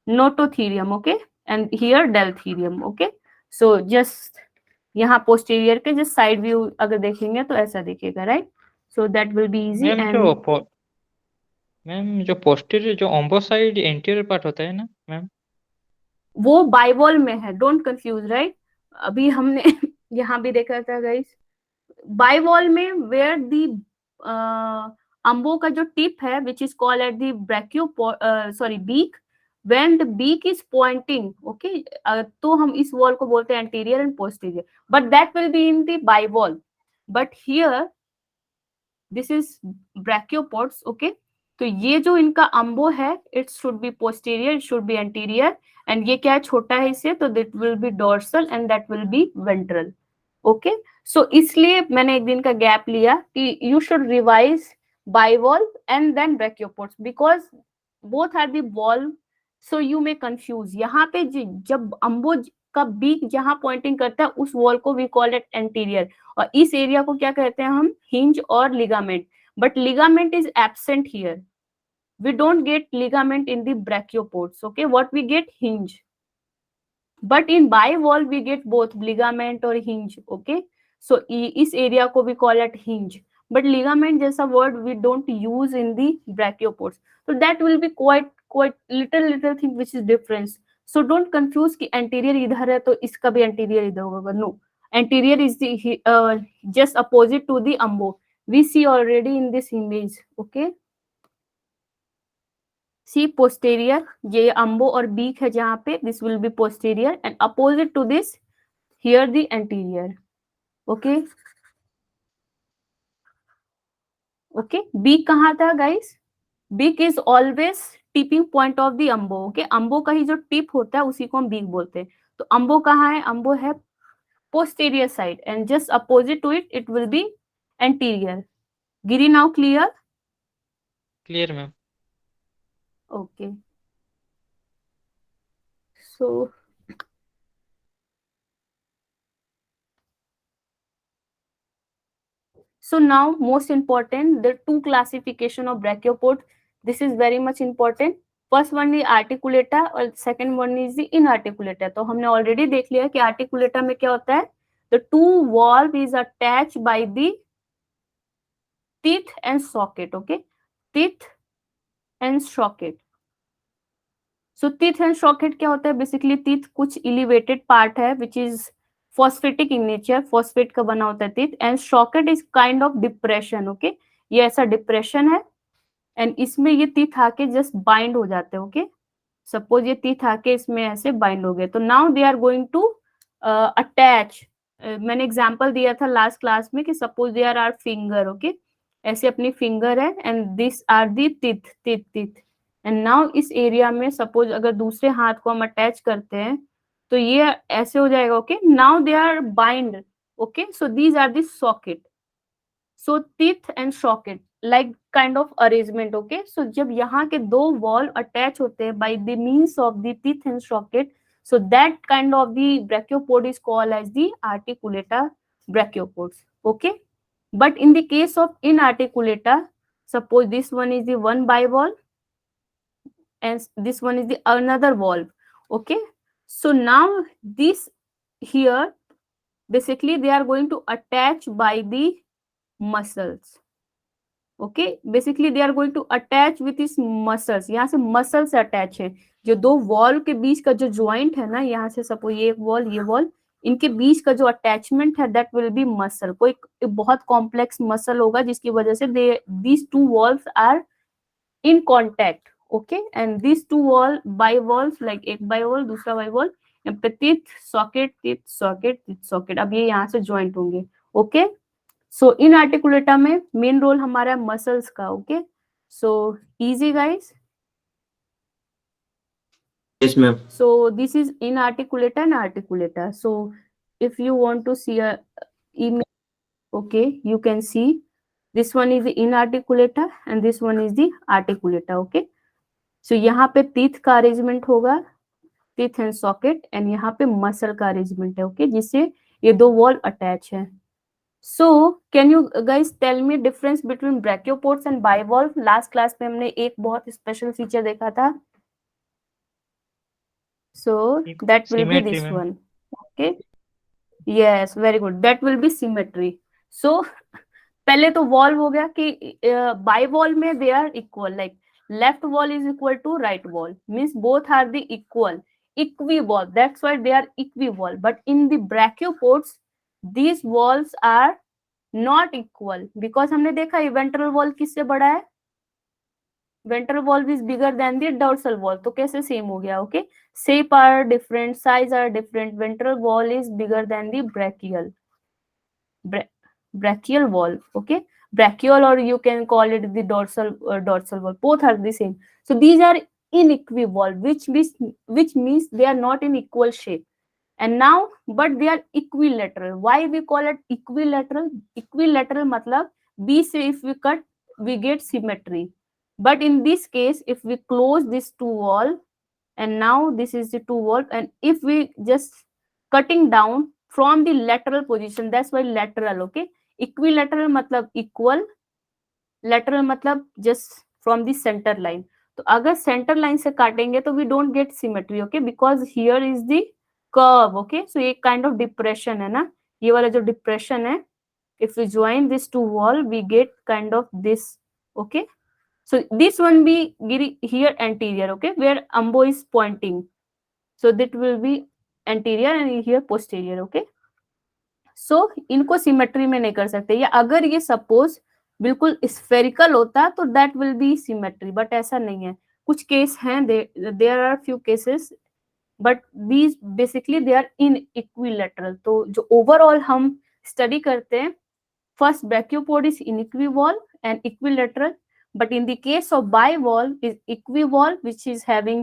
nototherium. Okay, and here deltherium. Okay, so just यहाँ posterior के just side view अगर देखेंगे तो ऐसा दिखेगा, right? So that will be easy. Ma'am जो posterior जो ओम्बो side anterior part होता है ना मैम, वो बाइवॉल में है, डोंट कंफ्यूज, राइट? अभी हमने यहाँ भी देखा था गाइस, बाइवॉल में वेयर दी अम्बो का जो टिप है which is called at the brachio beak, when the beak is pointing, okay, तो हम इस वॉल को बोलते हैं anterior and posterior, but that will be in the bivalve. But here this is brachiopods. Okay, तो ये जो इनका अम्बो है, it should be posterior, it should be anterior, and ये क्या है, छोटा है इससे, तो that will be dorsal and that will B ventral. Okay, so इसलिए मैंने एक दिन का गैप लिया कि you should revise bivalve and then brachiopods because both are the valve, so you may confuse. यहाँ पे जब अम्बो का बीक जहां पॉइंटिंग करता है उस वॉल को वी कॉल इट एंटीरियर, और इस एरिया को क्या कहते हैं हम, हिंज और ligament. But ligament is absent here. We don't get ligament in the brachiopods. Okay, what we get, hinge. But in bivalve we get both ligament or hinge. Okay, so इस area को we call it hinge. But ligament जैसा word we don't use in the brachiopods. So that will be quite little thing which is difference. So don't confuse कि anterior इधर है तो इसका भी anterior इधर होगा. No, anterior is the just opposite to the umbo. We see already in this image. Okay, see posterior, ये अम्बो और बीक है जहां पे, this will be posterior and opposite to this here the anterior. Okay, okay, beak कहाँ था guys? Beak is always tipping point of the umbo. Okay, umbo का ही जो टिप होता है उसी को हम बीक बोलते हैं. तो अम्बो कहाँ है? अम्बो है posterior side and just opposite to it will be anterior. Giri, now clear? Clear ma'am. Okay, so now most important, the two classification of brachiopod. This is very much important. First one is articulata और second one is the inarticulata. तो हमने already देख लिया कि articulata में क्या होता है, the two valve is attached by the teeth and socket. Okay, teeth and socket. So teeth and socket क्या होता है, basically teeth कुछ elevated part है which is phosphatic in nature, phosphate का बना होता है teeth, and socket is kind of depression. Okay, ये ऐसा depression है एंड इसमें ये teeth आके जस्ट बाइंड हो जाते हैं. ओके, सपोज ये teeth आके इसमें ऐसे बाइंड हो गए, तो now they are going to attach. मैंने एग्जांपल दिया था लास्ट क्लास में कि suppose they are finger. Okay, ऐसे अपनी फिंगर है and this are the teeth and now इस एरिया में सपोज अगर दूसरे हाथ को हम अटैच करते हैं तो ये ऐसे हो जाएगा. Okay, now they are bind. Okay, so these are the socket. So teeth and socket like kind of arrangement. Okay, so जब यहाँ के दो वॉल अटैच होते हैं by the means of the teeth and socket, so that kind of the brachiopod is called as the articulata brachiopods. Okay, but in the case of inarticulata, suppose this one is the one bivalve and this one is the another valve. Okay, so now this here basically they are going to attach by the muscles. Okay, basically they are going to attach with these muscles. यहाँ से muscle से attach है, जो दो wall के बीच का जो joint है ना, यहाँ से सपोज ये वॉल ये वॉल, इनके बीच का जो अटैचमेंट है दैट विल बी मसल. कोई बहुत कॉम्प्लेक्स मसल होगा जिसकी वजह से these two walls are in contact. Okay, and these two bivalves, like एक bivalve दूसरा bivalve, यहाँ पे teeth socket teeth socket teeth socket, अब ये यहाँ से ज्वाइंट होंगे. ओके, सो इन आर्टिकुलेटा में मेन रोल हमारा मसल्स का. Okay, so easy guys. Yes, ma'am. So this is in articulata and articulata. So if you want to see a image, okay, you can see this one is the inarticulata and this one is the articulata. Okay, so यहाँ पे teeth का arrangement होगा, teeth and socket, and यहाँ पे muscle का arrangement है. Okay, जिससे ये दो wall attach है. So can you guys tell me difference between brachiopods and bivalve? Last class में हमने एक बहुत special feature देखा था. So that will be Symmetry, this ma'am. one. Okay, yes, very good, that will be symmetry. So पहले तो valve हो गया कि बाइवॉल्व में they are equal, like left valve is equal to right valve, means both are the equal, equivalve, that's why they are equivalve. But in the brachiopods these valves are not equal, because हमने देखा ये ventral valve किससे बड़ा है, ventral valve is bigger than the dorsal valve. तो कैसे same हो गया? Okay, shape are different, size are different, ventral valve is bigger than the brachial valve. Okay, brachial, or you can call it the dorsal valve, both are the same. So these are inequivalve, which means they are not in equal shape. And now but they are equilateral. Why we call it equilateral? Equilateral matlab B से if we cut we get symmetry, but in this case if we close this two wall and now this is the two wall, and if we just cutting down from the lateral position, that's why lateral. Okay, equilateral matlab equal, lateral matlab just from the center line. तो अगर center line से काटेंगे तो we don't get symmetry. Okay, because here is the curve. Okay, so एक kind of depression है ना, ये वाला जो depression है, if we join this two wall we get kind of this. Okay, so this one be here anterior. Okay, where umbo is pointing, so that will be anterior and here posterior. Okay, so इनको symmetry में नहीं कर सकते, या अगर ये suppose बिल्कुल spherical होता तो that will be symmetry, but ऐसा नहीं है. कुछ केस हैं, there are few cases, but these basically they are inequilateral. तो जो ओवरऑल हम स्टडी करते हैं, first brachiopod is inequivalve and equilateral, but in the case of bivalve is equivalve, which is having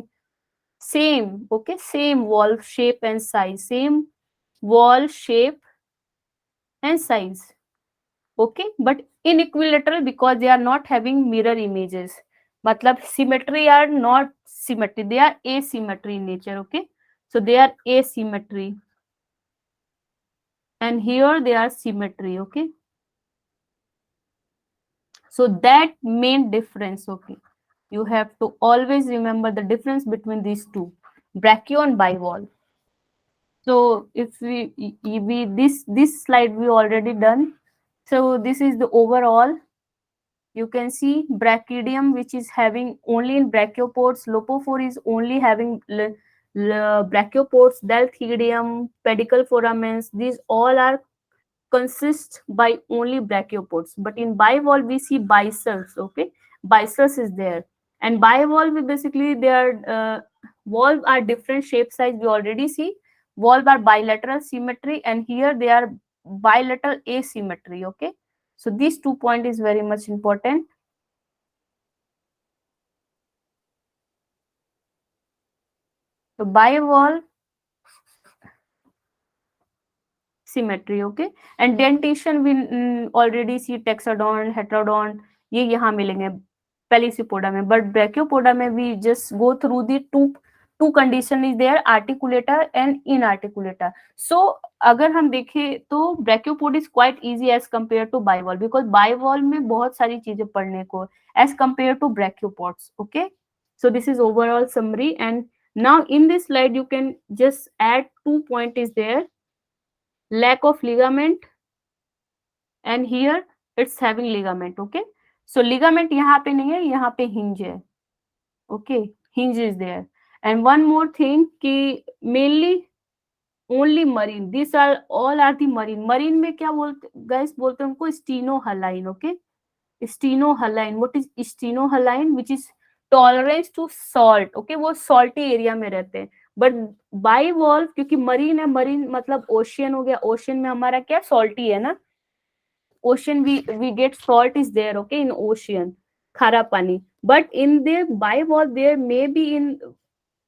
same, okay, same wall shape and size, same wall shape and size. Okay, but in equilateral because they are not having mirror images, matlab symmetry are not symmetry, they are asymmetry in nature. Okay, so they are asymmetry and here they are symmetry. Okay, so that main difference. Okay, you have to always remember the difference between these two, brachio and bivalve. So if we this slide we already done. So this is the overall. You can see brachidium, which is having only in brachiopods. Lopophore is only having brachiopods. Delphidium, pedicle foramens, these all are consist by only brachiopods. But in bivalve we see bicels. Okay, bicels is there, and bivalve basically their valve are different shape, size. We already see valve are bilateral symmetry, and here they are bilateral asymmetry. Okay, so these 2 point is very much important. So bivalve symmetry. Okay, and dentition we already see texodont, heterodont, ये यहाँ मिलेंगे पेलिसिपोडा में, but brachiopoda में we just go through the two condition is there, articulator and inarticulator. So अगर हम देखें तो ब्रैकियोपोड is quite easy as compared to bivalve, because bivalve में बहुत सारी चीजें पढ़ने को as compared to brachiopods. Okay, so this is overall summary, and now in this slide you can just add 2 point is there, lack of ligament, and here it's having ligament. Okay, so ligament यहाँ पे नहीं है, यहाँ पे hinge है. Okay, hinge is there. And one more thing कि mainly only marine, these are all are the marine में क्या बोलते guys, बोलते हैं उनको stenohaline. Okay, stenohaline, what is stenohaline? Which is tolerance to salt. Okay, वो salty area में रहते हैं. बट बाइवॉल्व क्योंकि मरीन है, मरीन मतलब ओशियन हो गया, ओशियन में हमारा क्या salty है ना, ocean we get salt is there. Okay, in ocean खारा पानी, but in the bivalve there may be in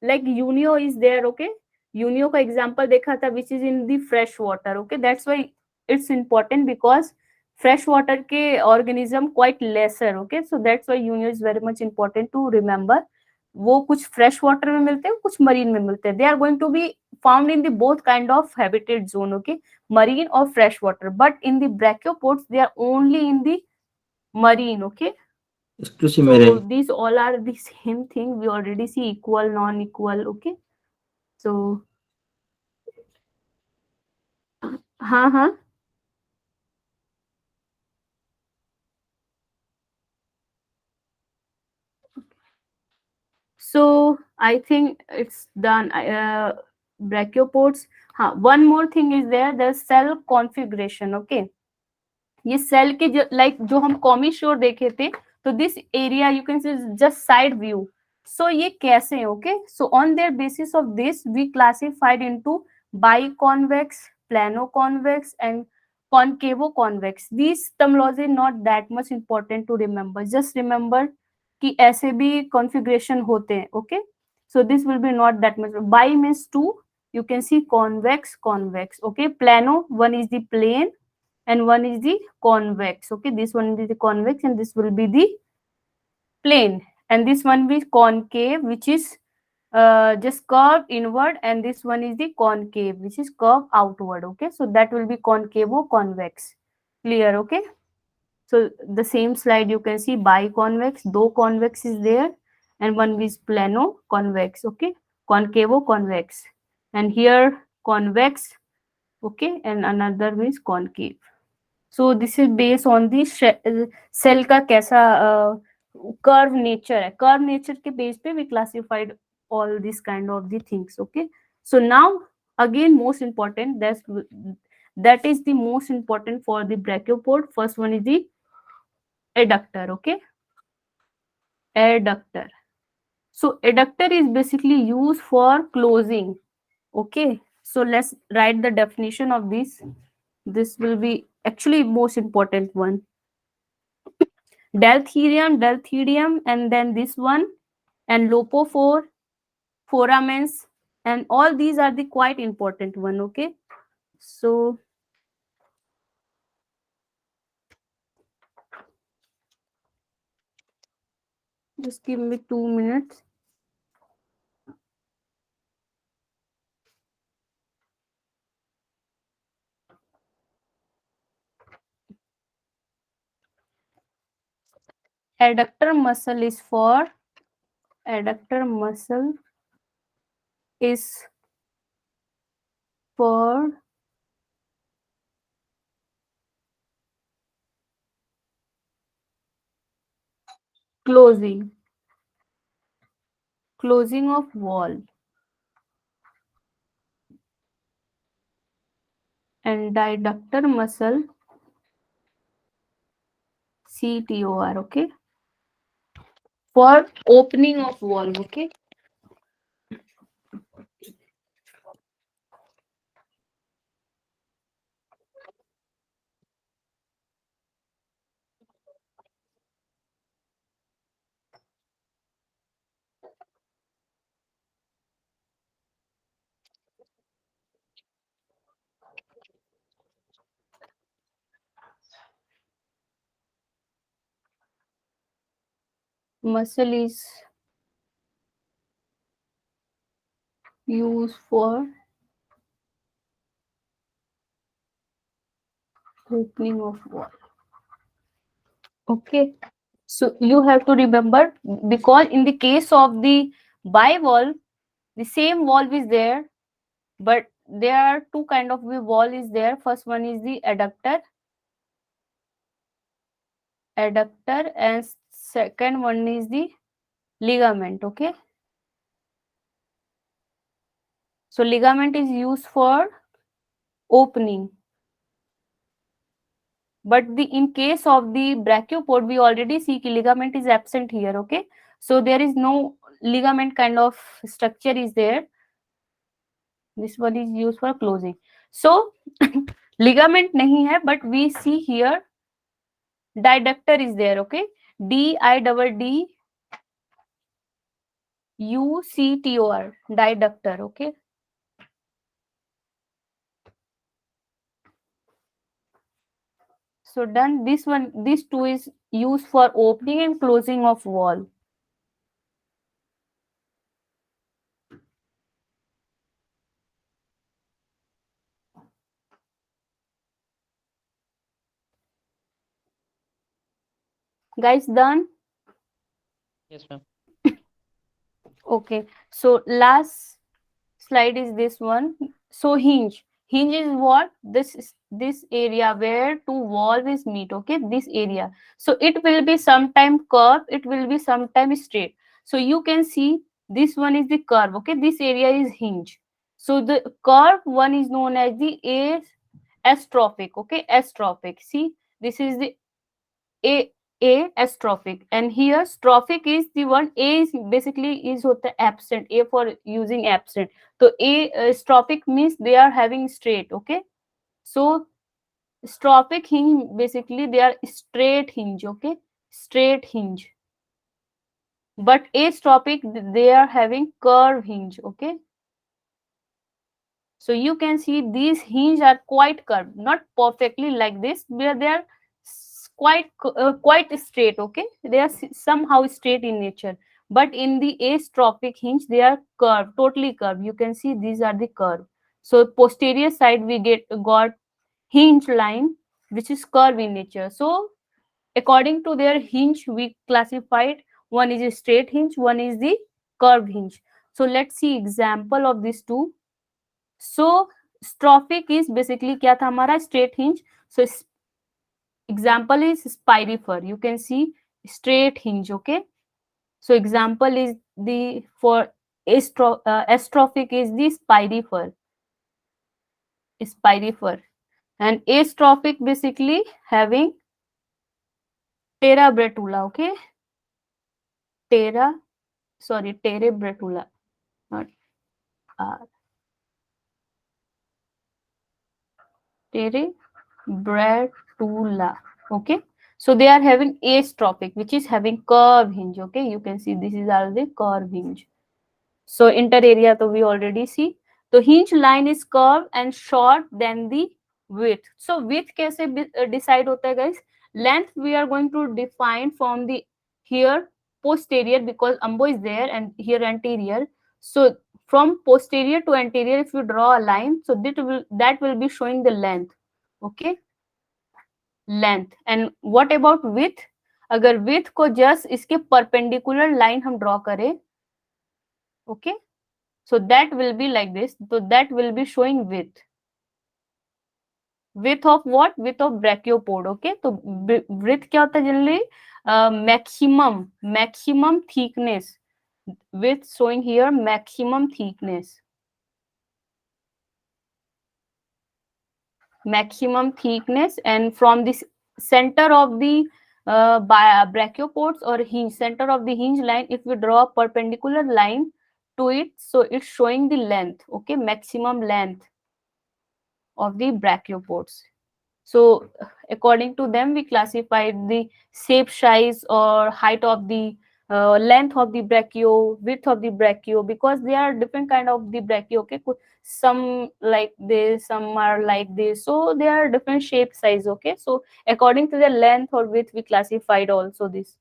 like unio is there. Okay, unio का example देखा था, which is in the fresh water. Okay, that's why it's important, because fresh water के organism quite lesser. Okay, so that's why unio is very much important to remember. वो कुछ fresh water में मिलते हैं, कुछ marine में मिलते हैं. They are going to be found in the both kind of habitat zone. Okay, marine or fresh water, but in the brachiopods they are only in the marine. Okay, exclusive so marine. these all are the same thing, we already see equal, non-equal. Okay, so हाँ. So I think it's done. Brachiopods. हाँ, one more thing is there, the cell configuration. Okay, ये shell के like जो हम commissure देखे थे, तो this area you can see just side view. So ये कैसे है? Okay, so on their basis of this we classified into biconvex, planoconvex and concavo-convex. These terminology not that much important to remember. Just remember कि ऐसे भी configuration होते हैं. Okay, so this will be not that much. Bi means two. You can see convex, convex. Okay, plano, one is the plane and one is the convex. Okay, this one is the convex and this will be the plane, and this one is concave, which is just curved inward, and this one is the concave, which is curved outward. Okay, so that will be concavo-convex. Clear? Okay, so the same slide you can see biconvex, though convex is there, and one is plano convex. Okay, concavo-convex, and here convex. Okay, and another is concave. So this is based on the cell का कैसा curve nature है. Curve nature के base पे we classified all these kind of the things. Okay, so now again most important, that is the most important for the brachiopod. First one is the adductor. Okay, adductor. So adductor is basically used for closing. Okay, so let's write the definition of this. This will be actually most important one. Deltherium, and then this one, and lopophore, foramens, and all these are the quite important one. Okay, so just give me 2 minutes. Adductor muscle is for closing of wall, and diductor muscle CTOR. Okay, for opening of wall. Okay, muscle is used for opening of wall. Okay, so you have to remember, because in the case of the bivalve, the same valve is there, but there are two kind of the wall is there. First one is the adductor, and second one is the ligament. Okay, so ligament is used for opening, but the in case of the brachiopod, we already see ki ligament is absent here. Okay, so there is no ligament kind of structure is there. This one is used for closing. So ligament nahi hai, but we see here diductor is there. Okay, DIDDUCTOR, diductor. Okay, so done. This one, this two is used for opening and closing of wall. Guys, done? Yes, ma'am. Okay, so last slide is this one. So hinge is what? This area where two walls meet. Okay, this area. So it will be sometime curve, it will be sometime straight. So you can see this one is the curve. Okay, this area is hinge. So the curve one is known as the astrophic. Okay, astrophic. See, this is the a astrophic, and here strophic is the one. A is basically is hota absent, A for using absent. So a strophic means they are having straight. Okay, so strophic hinge basically they are straight hinge. Okay, straight hinge, but astrophic they are having curve hinge. Okay, so you can see these hinge are quite curved, not perfectly like this, but they are quite straight. Okay, they are somehow straight in nature, but in the astrophic hinge they are curved, totally curved. You can see these are the curve. So posterior side we got hinge line, which is curve in nature. So according to their hinge we classified, one is a straight hinge, one is the curved hinge. So let's see example of these two. So strophic is basically क्या था हमारा straight hinge. So example is spirifer. You can see straight hinge. Okay, so example is the for astrophic is the spirifer, and astrophic basically having terebratula. Okay, terebratula, not terebratula. Okay, so they are having astrophic, which is having curve hinge. Okay, you can see this is all the curve hinge. So inter area to we already see. So hinge line is curved and short than the width. So width कैसे decide होता है guys? Length we are going to define from the here posterior, because umbo is there and here anterior. So from posterior to anterior, if you draw a line, so that will be showing the length. Okay, length. And what about width? अगर width को just इसके perpendicular line हम draw करें, okay, so that will be like this. So that will be showing width. Width of what? Width of brachiopod. Okay, so width क्या होता है generally? Maximum thickness. Width showing here maximum thickness. Maximum thickness, and from this center of the brachiopods or hinge, center of the hinge line, if we draw a perpendicular line to it, so it's showing the length. Okay, maximum length of the brachiopods. So according to them we classified the shape, size or height of the length of the brachio, width of the brachio, because they are different kind of the brachio. Okay, some like this, some are like this, so they are different shape, size. Okay, so according to the length or width we classified also this.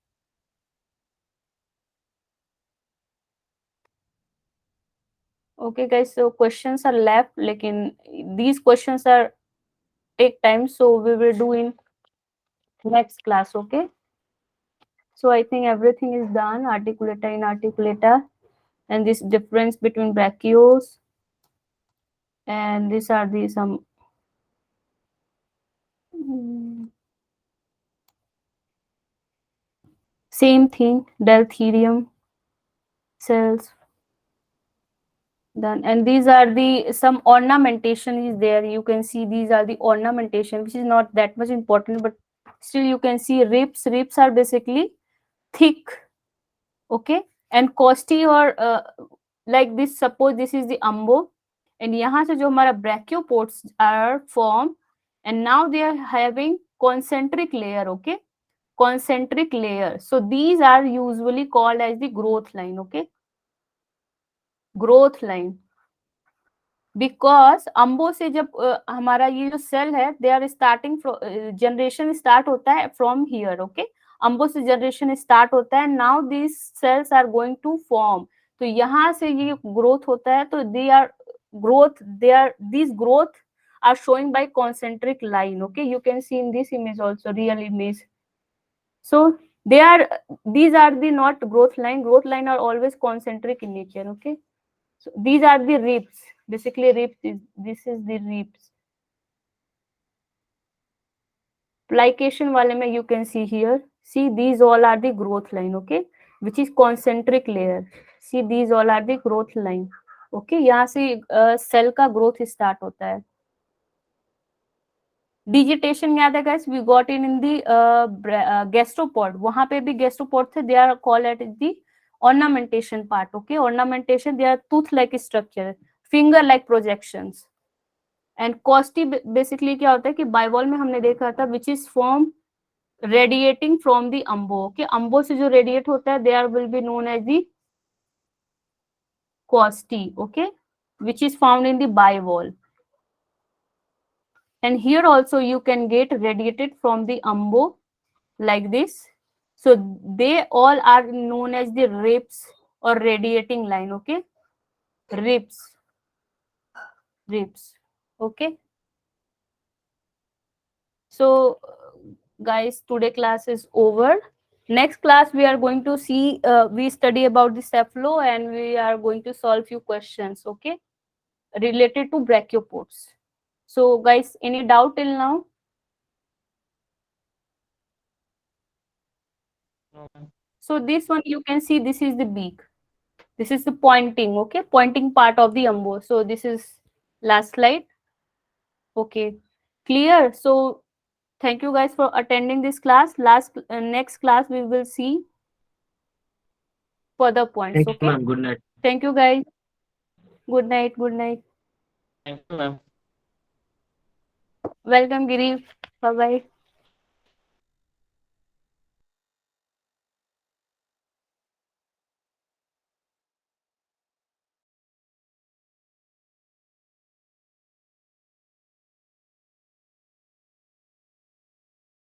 Okay guys, so questions are left, lekin these questions are take time, so we will do in next class. Okay, so I think everything is done. Articulata, inarticulata, and this difference between brachios, and these are the some same thing, deltherium cells done. And these are the some ornamentation is there. You can see these are the ornamentation, which is not that much important, but still you can see ribs. Ribs are basically thick. Okay, and costy or like this, suppose this is the umbo, and यहाँ से जो हमारा brachiopods are formed, and now they are having concentric layer. Okay, concentric layer. So these are usually called as the growth line. Okay, growth line. Because umbo से जब हमारा ये जो shell है, they are starting generation start होता है from here. Okay, umbo से generation start होता है. Now this cells are going to form. तो यहाँ से ये ग्रोथ होता है. तो they are growth, they are this growth are showing by concentric line. Okay, you can see in this image also, real image. So they are, these are the not growth line. Growth line are always concentric in nature. Okay, so these are the ribs. Basically ribs is, this is the ribs. Plication wale mein you can see here, see these all are the growth line. Okay, which is concentric layer. See these all are the growth line. Okay, यहाँ से cell का growth start होता है. Digitation याद है guys, we got in the gastropod. वहां पे भी गैस्ट्रोपॉड थे. They are called at the ornamentation part. Okay, ornamentation, they are tooth like structure, finger like projections. And costae basically क्या होता है कि बाइवॉल में हमने देखा था, which is form radiating from the umbo. Okay, umbo से जो रेडिएट होता है, they are will be known as the costae. Okay, which is found in the bivalve. And here also you can get radiated from the umbo like this. So they all are known as the ribs or radiating line. Okay, ribs, ribs. Okay, so guys, today class is over. Next class we are going to see, we study about the cephalo, and we are going to solve few questions. Okay, related to brachiopods. So guys, any doubt till now? No, ma'am. So this one you can see, this is the beak. This is the pointing. Okay, pointing part of the umbo. So this is last slide. Okay, clear. So thank you guys for attending this class. Next class we will see further points. Thank you, Okay, ma'am. Good night. thank you guys. Good night. Good night. Thank you, ma'am. Welcome Giri. Bye bye.